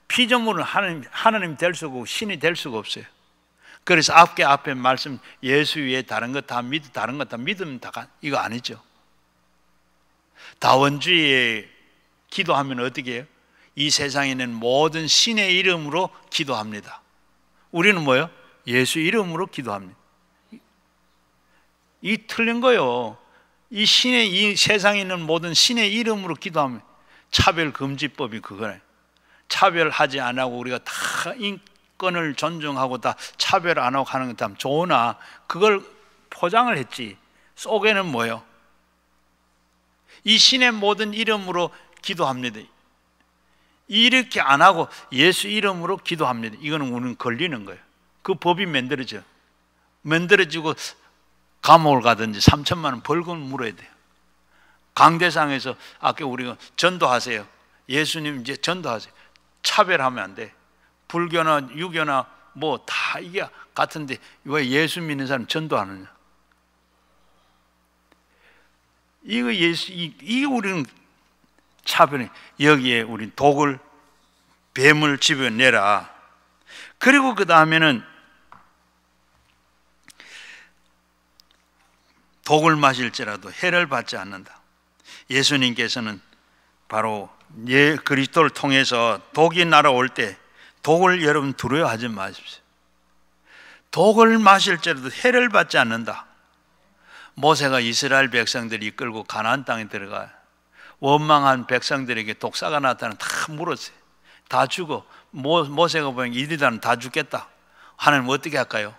피조물은 하나님 될 수가 없고 신이 될 수가 없어요. 그래서 앞에 말씀 예수 외에 다른 것 다 믿으면 다 이거 아니죠. 다원주의에 기도하면 어떻게 해요? 이 세상에 있는 모든 신의 이름으로 기도합니다. 우리는 뭐예요? 예수 이름으로 기도합니다. 이 틀린 거예요. 이 세상에 있는 모든 신의 이름으로 기도하면 차별금지법이 그거네. 차별하지 안 하고 우리가 다 인권을 존중하고 다 차별 안 하고 하는 것 다 좋으나 그걸 포장을 했지. 속에는 뭐예요? 이 신의 모든 이름으로 기도합니다. 이렇게 안 하고 예수 이름으로 기도합니다. 이거는 우리는 걸리는 거예요. 그 법이 만들어지고 감옥을 가든지 3천만 원 벌금을 물어야 돼요. 강대상에서 아까 우리가 전도하세요. 예수님 이제 전도하세요. 차별하면 안 돼. 불교나 유교나 뭐 다 이게 같은데 왜 예수 믿는 사람 전도하느냐? 이게 우리는 차별해. 여기에 우리 독을 뱀을 집어내라. 그리고 그 다음에는 독을 마실지라도 해를 받지 않는다. 예수님께서는 바로 그리스도를 통해서 독이 날아올 때 독을 여러분 두려워하지 마십시오. 독을 마실지라도 해를 받지 않는다. 모세가 이스라엘 백성들이 이끌고 가나안 땅에 들어가 원망한 백성들에게 독사가 나타나면 다 물었어요. 다 죽어. 모세가 보면 이들은 다 죽겠다. 하나님 어떻게 할까요?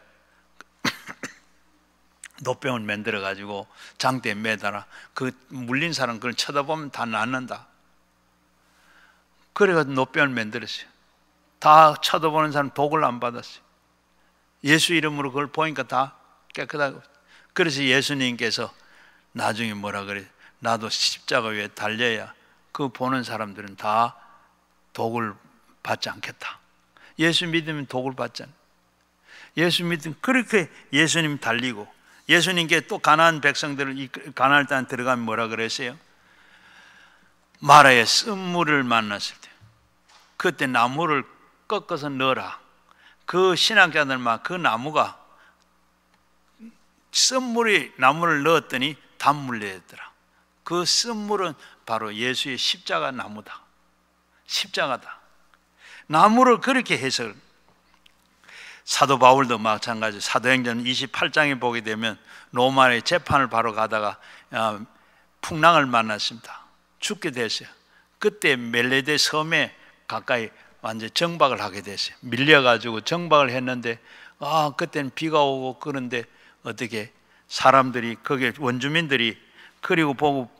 노병을 만들어 가지고 장대에 매달아. 그 물린 사람 그걸 쳐다보면 다 낫는다. 그래가지고 노병을 만들었어요. 다 쳐다보는 사람 독을 안 받았어요. 예수 이름으로 그걸 보니까 다 깨끗하고. 그래서 예수님께서 나중에 뭐라 그래? 나도 십자가 위에 달려야 그 보는 사람들은 다 독을 받지 않겠다. 예수 믿으면 독을 받잖아요. 예수 믿으면 그렇게 예수님 달리고 예수님께 또 가나안 백성들을 가나안 땅에 들어가면 뭐라 그랬어요? 마라의 쓴물을 만났을 때 그때 나무를 꺾어서 넣어라. 그 신학자들만 그 나무가 쓴물이 나무를 넣었더니 단물 내더라. 그 쓴물은 바로 예수의 십자가 나무다. 십자가다. 나무를 그렇게 해석을. 사도 바울도 마찬가지. 사도행전 28장에 보게 되면 로마의 재판을 바로 가다가 풍랑을 만났습니다. 죽게 됐어요. 그때 멜레데 섬에 가까이 완전 정박을 하게 됐어요. 밀려가지고 정박을 했는데 그때는 비가 오고 그런데 어떻게 사람들이 거기에 원주민들이 그리고 보고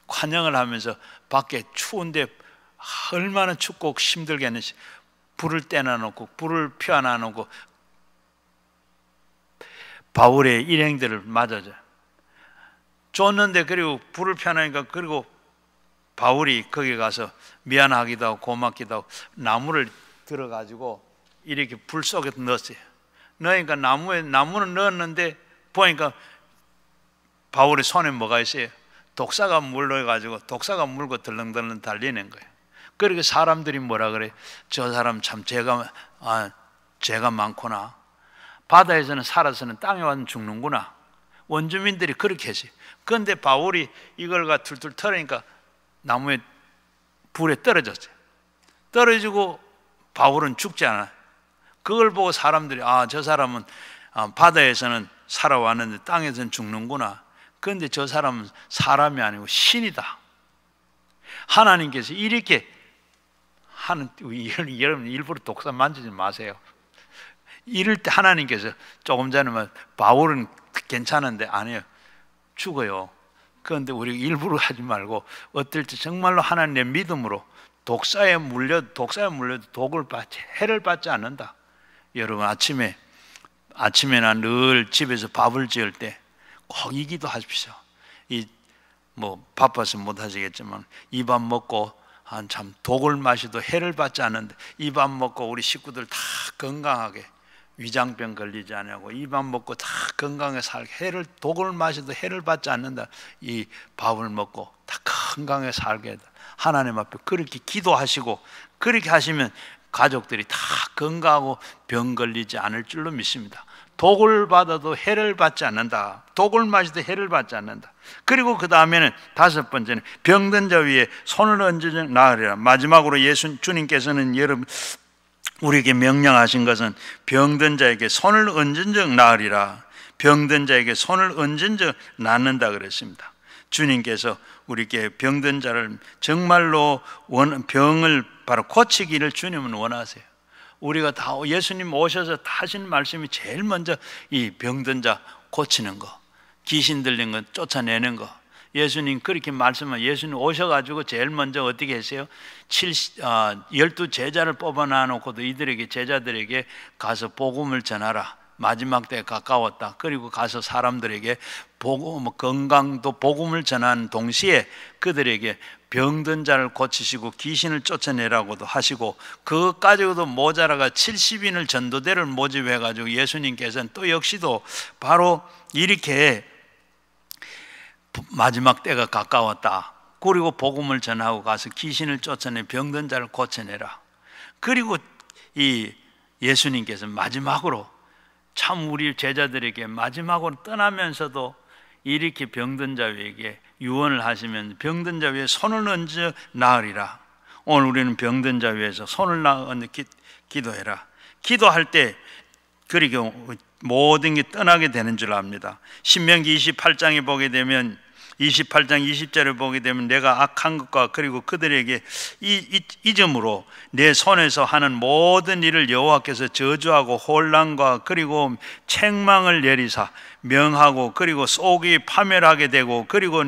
환영을 하면서 밖에 추운데 얼마나 춥고 힘들겠는지 불을 떼놔놓고 불을 피워놔놓고 바울의 일행들을 맞아줘요. 줬는데 그리고 불을 피워놓으니까 그리고 바울이 거기 가서 미안하기도 하고 고맙기도 하고 나무를 들어가지고 이렇게 불 속에 넣었어요. 넣으니까 나무는 넣었는데 보니까 바울의 손에 뭐가 있어요? 독사가 물러가지고 독사가 물고 덜렁덜렁 달리는 거예요. 그러니까 사람들이 뭐라 그래? 저 사람 참 제가 죄가 많구나. 바다에서는 살아서는 땅에 와서 죽는구나. 원주민들이 그렇게 했어요. 그런데 바울이 이걸 툴툴 털으니까 나무에 불에 떨어졌어요. 떨어지고 바울은 죽지 않아요. 그걸 보고 사람들이 저 사람은 바다에서는 살아왔는데 땅에서는 죽는구나. 그런데 저 사람은 사람이 아니고 신이다. 하나님께서 이렇게 하는, 여러분 일부러 독사 만지지 마세요. 이럴 때 하나님께서 조금 전에 바울은 괜찮은데 아니에요. 죽어요. 그런데 우리 일부러 하지 말고 어떨 때 정말로 하나님의 믿음으로 독사에 물려도 독을 받지, 해를 받지 않는다. 여러분 아침에나 늘 집에서 밥을 지을 때 꼭 이 기도 하십시오. 바빠서 못 하시겠지만 이 밥 먹고 참 독을 마셔도 해를 받지 않는데 이 밥 먹고 우리 식구들 다 건강하게 위장병 걸리지 않냐고 이 밥 먹고 다 건강하게 살게 독을 마셔도 해를 받지 않는다. 이 밥을 먹고 다 건강하게 살게 해다. 하나님 앞에 그렇게 기도하시고 그렇게 하시면 가족들이 다 건강하고 병 걸리지 않을 줄로 믿습니다. 독을 받아도 해를 받지 않는다. 독을 마셔도 해를 받지 않는다. 그리고 그 다음에는 다섯 번째는 병든 자 위에 손을 얹어 나으리라. 마지막으로 주님께서는 여러분 우리에게 명령하신 것은 병든 자에게 손을 얹은 적 나으리라. 병든 자에게 손을 얹은 적 낫는다 그랬습니다. 주님께서 우리에게 병든 자를 정말로 병을 바로 고치기를 주님은 원하세요. 우리가 다 예수님 오셔서 다 하신 말씀이 제일 먼저 이 병든 자 고치는 거, 귀신 들린 거 쫓아내는 거. 예수님 그렇게 말씀하면 예수님 오셔가지고 제일 먼저 어떻게 했어요? 12제자를 뽑아놔 놓고도 이들에게 제자들에게 가서 복음을 전하라. 마지막 때에 가까웠다. 그리고 가서 사람들에게 건강도 복음을 전하는 동시에 그들에게 병든 자를 고치시고 귀신을 쫓아내라고도 하시고 그것 가지고도 모자라가 70인을 전도대를 모집해가지고 예수님께서는 또 역시도 바로 이렇게 마지막 때가 가까웠다. 그리고 복음을 전하고 가서 귀신을 쫓아내 병든 자를 고쳐내라. 그리고 이 예수님께서 마지막으로 참 우리 제자들에게 마지막으로 떠나면서도 이렇게 병든 자에게 유언을 하시면 병든 자 위에 손을 얹어 나으리라. 오늘 우리는 병든 자 위에서 손을 얹어 기도해라. 기도할 때 그리고 모든 게 떠나게 되는 줄 압니다. 신명기 28장에 보게 되면 28장 20절을 보게 되면 내가 악한 것과 그리고 그들에게 이 점으로 내 손에서 하는 모든 일을 여호와께서 저주하고 혼란과 그리고 책망을 내리사 명하고 그리고 속이 파멸하게 되고 그리고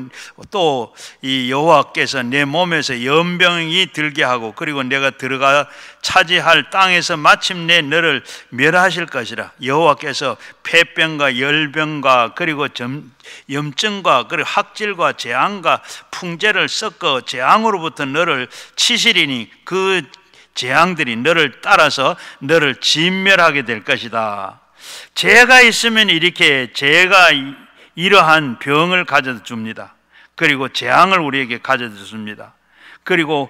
또 이 여호와께서 내 몸에서 연병이 들게 하고 그리고 내가 들어가 차지할 땅에서 마침내 너를 멸하실 것이라. 여호와께서 폐병과 열병과 그리고 염증과 그리고 학질과 재앙과 풍제를 섞어 재앙으로부터 너를 치시리니 그 재앙들이 너를 따라서 너를 진멸하게 될 것이다. 죄가 있으면 이렇게 죄가 이러한 병을 가져다 줍니다. 그리고 재앙을 우리에게 가져다 줍니다. 그리고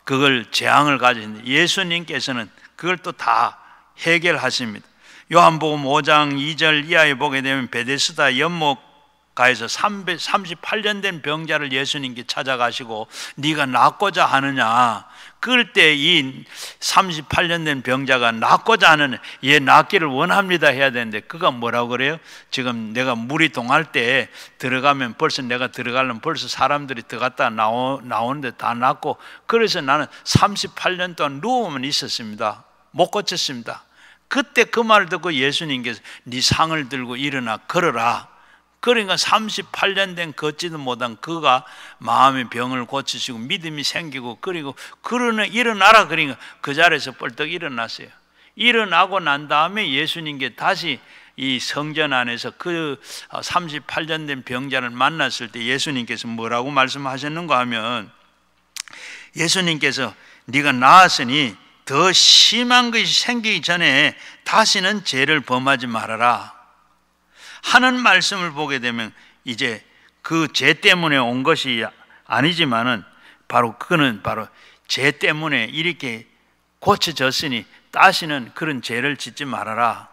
그걸 재앙을 가지는데 예수님께서는 그걸 또 다 해결하십니다. 요한복음 5장 2절 이하에 보게 되면 베데스다 연못가에서 38년 된 병자를 예수님께 찾아가시고 네가 낫고자 하느냐. 그럴 때 이 38년 된 병자가 낫고자 하는 얘 낫기를 원합니다 해야 되는데 그가 뭐라고 그래요? 지금 내가 물이 동할 때 들어가면 벌써 내가 들어가려면 벌써 사람들이 들어갔다 나오는데 다 낫고 그래서 나는 38년 동안 누워만 있었습니다. 못 고쳤습니다. 그때 그 말을 듣고 예수님께서 네 상을 들고 일어나 걸어라. 그러니까 38년 된 걷지도 못한 그가 마음의 병을 고치시고 믿음이 생기고 그리고 일어나라. 그러니까 그 자리에서 벌떡 일어났어요. 일어나고 난 다음에 예수님께 다시 이 성전 안에서 그 38년 된 병자를 만났을 때 예수님께서 뭐라고 말씀하셨는가 하면 예수님께서 네가 나았으니 더 심한 것이 생기기 전에 다시는 죄를 범하지 말아라 하는 말씀을 보게 되면 이제 그 죄 때문에 온 것이 아니지만은 바로 그는 바로 죄 때문에 이렇게 고쳐졌으니 다시는 그런 죄를 짓지 말아라.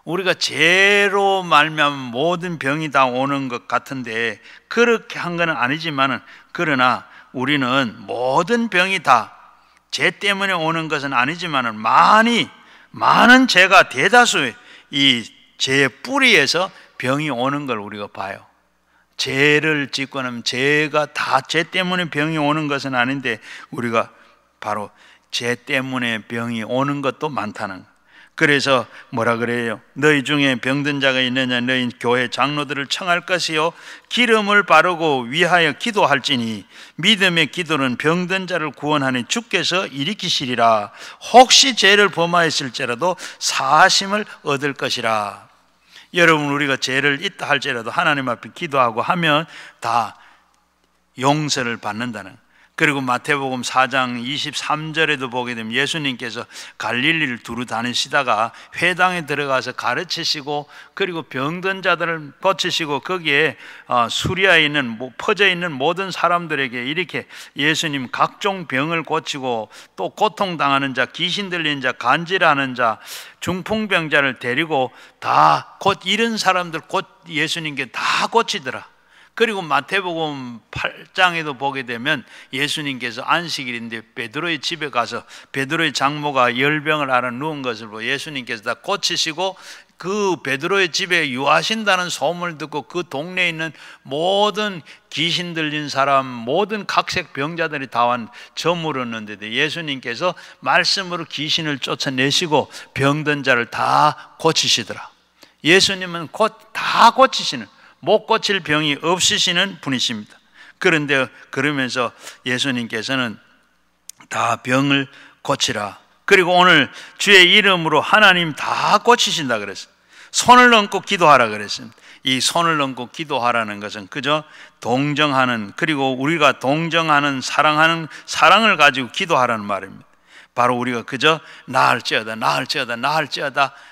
우리가 죄로 말미암아 모든 병이 다 오는 것 같은데 그렇게 한 건 아니지만은, 그러나 우리는 모든 병이 다 죄 때문에 오는 것은 아니지만은 많은 죄가 대다수의 이 죄의 뿌리에서 병이 오는 걸 우리가 봐요. 죄를 짓고 나면 죄가 다 죄 때문에 병이 오는 것은 아닌데, 우리가 바로 죄 때문에 병이 오는 것도 많다는 거예요. 그래서 뭐라 그래요? 너희 중에 병든 자가 있느냐? 너희 교회 장로들을 청할 것이요 기름을 바르고 위하여 기도할지니 믿음의 기도는 병든 자를 구원하니 주께서 일으키시리라. 혹시 죄를 범하였을지라도 사하심을 얻을 것이라. 여러분, 우리가 죄를 있다 할지라도 하나님 앞에 기도하고 하면 다 용서를 받는다는. 그리고 마태복음 4장 23절에도 보게 되면 예수님께서 갈릴리를 두루 다니시다가 회당에 들어가서 가르치시고, 그리고 병든 자들을 고치시고, 거기에 수리아에 있는 퍼져 있는 모든 사람들에게 이렇게 예수님 각종 병을 고치고, 또 고통당하는 자, 귀신 들린 자, 간질하는 자, 중풍병자를 데리고 다 곧 이런 사람들 곧 예수님께 다 고치더라. 그리고 마태복음 8장에도 보게 되면 예수님께서 안식일인데 베드로의 집에 가서 베드로의 장모가 열병을 앓아 누운 것을 보고 예수님께서 다 고치시고, 그 베드로의 집에 유하신다는 소문을 듣고 그 동네에 있는 모든 귀신 들린 사람, 모든 각색 병자들이 다 저물었는데도 예수님께서 말씀으로 귀신을 쫓아내시고 병든 자를 다 고치시더라. 예수님은 곧 다 고치시는, 못 고칠 병이 없으시는 분이십니다. 그런데 그러면서 예수님께서는 다 병을 고치라. 그리고 오늘 주의 이름으로 하나님 다 고치신다 그랬어요. 손을 얹고 기도하라 그랬습니다. 이 손을 얹고 기도하라는 것은 그저 동정하는, 그리고 우리가 동정하는, 사랑하는 사랑을 가지고 기도하라는 말입니다. 바로 우리가 그저 나을지어다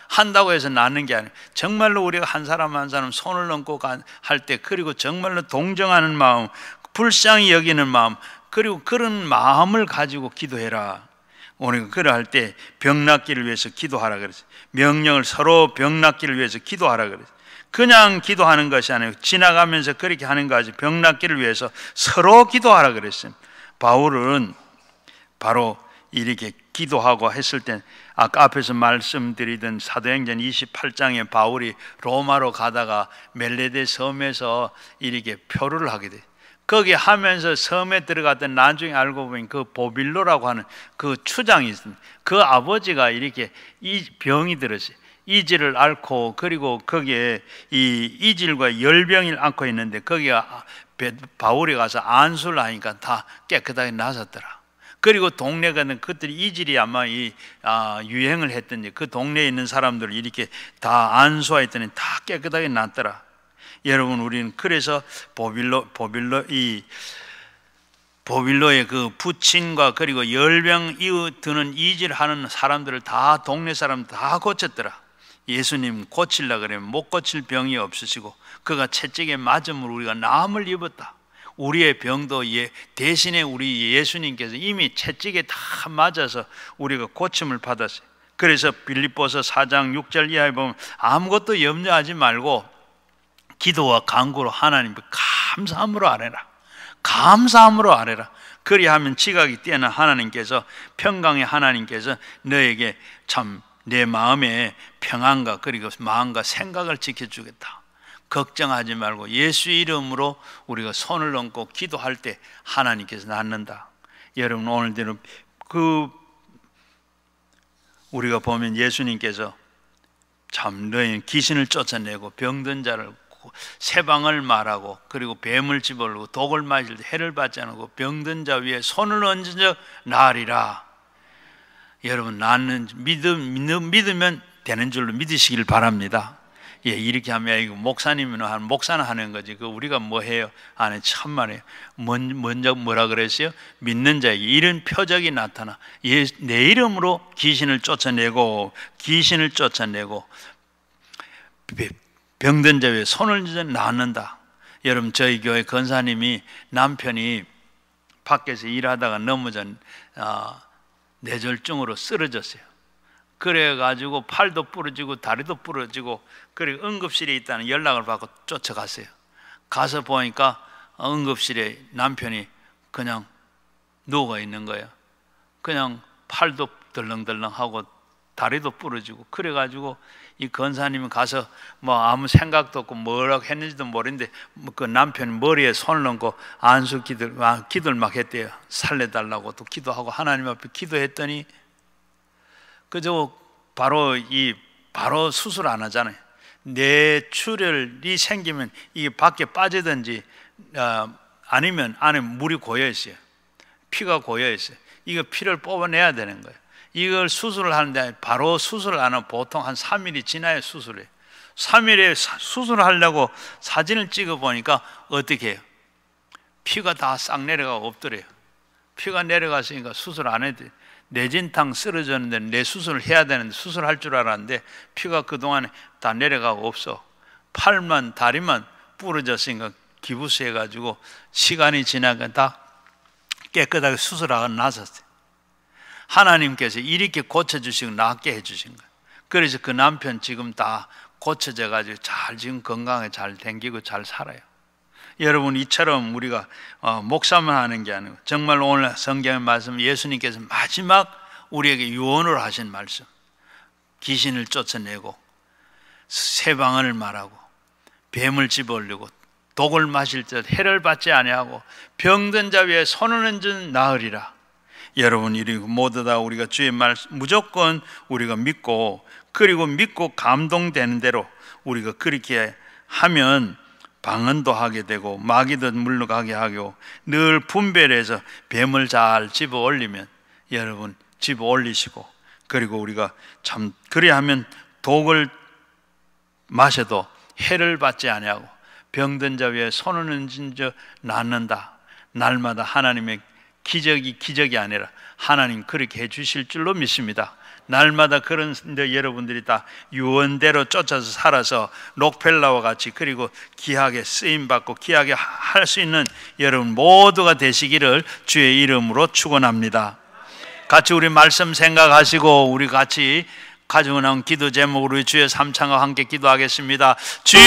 한다고 해서 낫는 게 아니에요. 정말로 우리가 한 사람 한 사람 손을 얹고 할 때, 그리고 정말로 동정하는 마음, 불쌍히 여기는 마음, 그리고 그런 마음을 가지고 기도해라. 우리가 그러할 때 병 낫기를 위해서 기도하라 그랬어요. 명령을 서로 병 낫기를 위해서 기도하라 그랬어요. 그냥 기도하는 것이 아니고 지나가면서 그렇게 하는 것이 병 낫기를 위해서 서로 기도하라 그랬어요. 바울은 바로 이렇게 기도하고 했을 때, 아까 앞에서 말씀드리던 사도행전 28장에 바울이 로마로 가다가 멜레데 섬에서 이렇게 표류를 하게 돼. 거기 하면서 섬에 들어갔던, 나중에 알고 보니 그 보빌로라고 하는 그 추장이 있습니다. 그 아버지가 이렇게 이 병이 들었어요. 이질을 앓고, 그리고 거기에 이 이질과 열병을 앓고 있는데, 거기가 바울이 가서 안수를 하니까 다 깨끗하게 나섰더라. 그리고 동네가는 그들이 이질이 아마 유행을 했던지 그 동네에 있는 사람들을 이렇게 다 안수했더니 다 깨끗하게 낫더라. 여러분, 우리는 그래서 보빌로의 그 부친과 그리고 열병 이후 드는 이질하는 사람들을 다 동네 사람 다 고쳤더라. 예수님 고치려고 그러면 못 고칠 병이 없으시고, 그가 채찍에 맞음으로 우리가 나음을 입었다. 우리의 병도 대신에 우리 예수님께서 이미 채찍에 다 맞아서 우리가 고침을 받았어요. 그래서 빌립보서 4장 6절 이하에 보면 아무것도 염려하지 말고 기도와 간구로 하나님께 감사함으로 아뢰라. 감사함으로 아뢰라. 그리하면 지각이 뛰어난 하나님께서, 평강의 하나님께서 너에게 참 내 마음의 평안과 그리고 마음과 생각을 지켜주겠다. 걱정하지 말고 예수 이름으로 우리가 손을 얹고 기도할 때 하나님께서 낫는다. 여러분, 오늘대로 우리가 보면 예수님께서 참 너희는 귀신을 쫓아내고 병든 자를 세방을 말하고, 그리고 뱀을 집어들고 독을 마실 때 해를 받지 않고 병든 자 위에 손을 얹은 적 나으리라. 여러분, 믿으면 되는 줄로 믿으시길 바랍니다. 예, 이렇게 하면 이거 목사는 하는 거지. 그 우리가 뭐 해요? 아니, 참말이에요. 먼저 뭐라 그랬어요? 믿는 자에게 이런 표적이 나타나. 내 이름으로 귀신을 쫓아내고 병든 자 위에 손을 얹어 낫는다. 여러분, 저희 교회 권사님이 남편이 밖에서 일하다가 넘어져 뇌졸중으로 쓰러졌어요. 그래가지고 팔도 부러지고 다리도 부러지고, 그리고 응급실에 있다는 연락을 받고 쫓아갔어요. 가서 보니까 응급실에 남편이 그냥 누워 있는 거예요. 그냥 팔도 덜렁덜렁하고 다리도 부러지고. 그래가지고 이 권사님이 가서 뭐 아무 생각도 없고 뭐라고 했는지도 모르는데 그 남편이 머리에 손을 얹고 안수 기도를 막 했대요. 살려달라고 또 기도하고 하나님 앞에 기도했더니 그저 바로 수술 안 하잖아요. 뇌출혈이 생기면 이게 밖에 빠지든지 아니면 안에 물이 고여 있어요. 피가 고여 있어요. 이거 피를 뽑아내야 되는 거예요. 이걸 수술을 하는데 바로 수술을 안 하면 보통 한 3일이 지나야 수술해요. 3일에 수술을 하려고 사진을 찍어 보니까 어떻게 해요? 피가 다 싹 내려가고 없더래요. 피가 내려갔으니까 수술 안 해도 돼요. 뇌진탕 쓰러졌는데 뇌 수술을 해야 되는데 수술할 줄 알았는데 피가 그동안에 다 내려가고 없어. 팔만 다리만 부러졌으니까 기부스해가지고 시간이 지나가 다 깨끗하게 수술하고 나섰어요. 하나님께서 이렇게 고쳐주시고 낫게 해주신 거예요. 그래서 그 남편 지금 다 고쳐져가지고 지금 건강하게 잘 댕기고 잘 살아요. 여러분, 이처럼 우리가 목사만 하는 게 아니고 정말 오늘 성경의 말씀, 예수님께서 마지막 우리에게 유언을 하신 말씀, 귀신을 쫓아내고 새 방언을 말하고 뱀을 집어올리고 독을 마실 때 해를 받지 아니하고 병든 자 위에 손을 얹은 나으리라. 여러분, 이리 모두 다 우리가 주의 말 무조건 우리가 믿고, 그리고 믿고 감동되는 대로 우리가 그렇게 하면 방언도 하게 되고 마귀도 물러가게 하고 늘 분별해서 뱀을 잘 집어 올리면, 여러분 집어 올리시고, 그리고 우리가 참 그래 하면 독을 마셔도 해를 받지 아니하고 병든 자 위에 손을 얹은 자 낫는다. 날마다 하나님의 기적이 아니라 하나님 그렇게 해주실 줄로 믿습니다. 날마다 그런데 여러분들이 다 유언대로 쫓아서 살아서 록펠라와 같이, 그리고 귀하게 쓰임받고 귀하게 할 수 있는 여러분 모두가 되시기를 주의 이름으로 축원합니다. 같이 우리 말씀 생각하시고 우리 같이 가지고 나온 기도 제목으로 주의 삼창과 함께 기도하겠습니다. 주여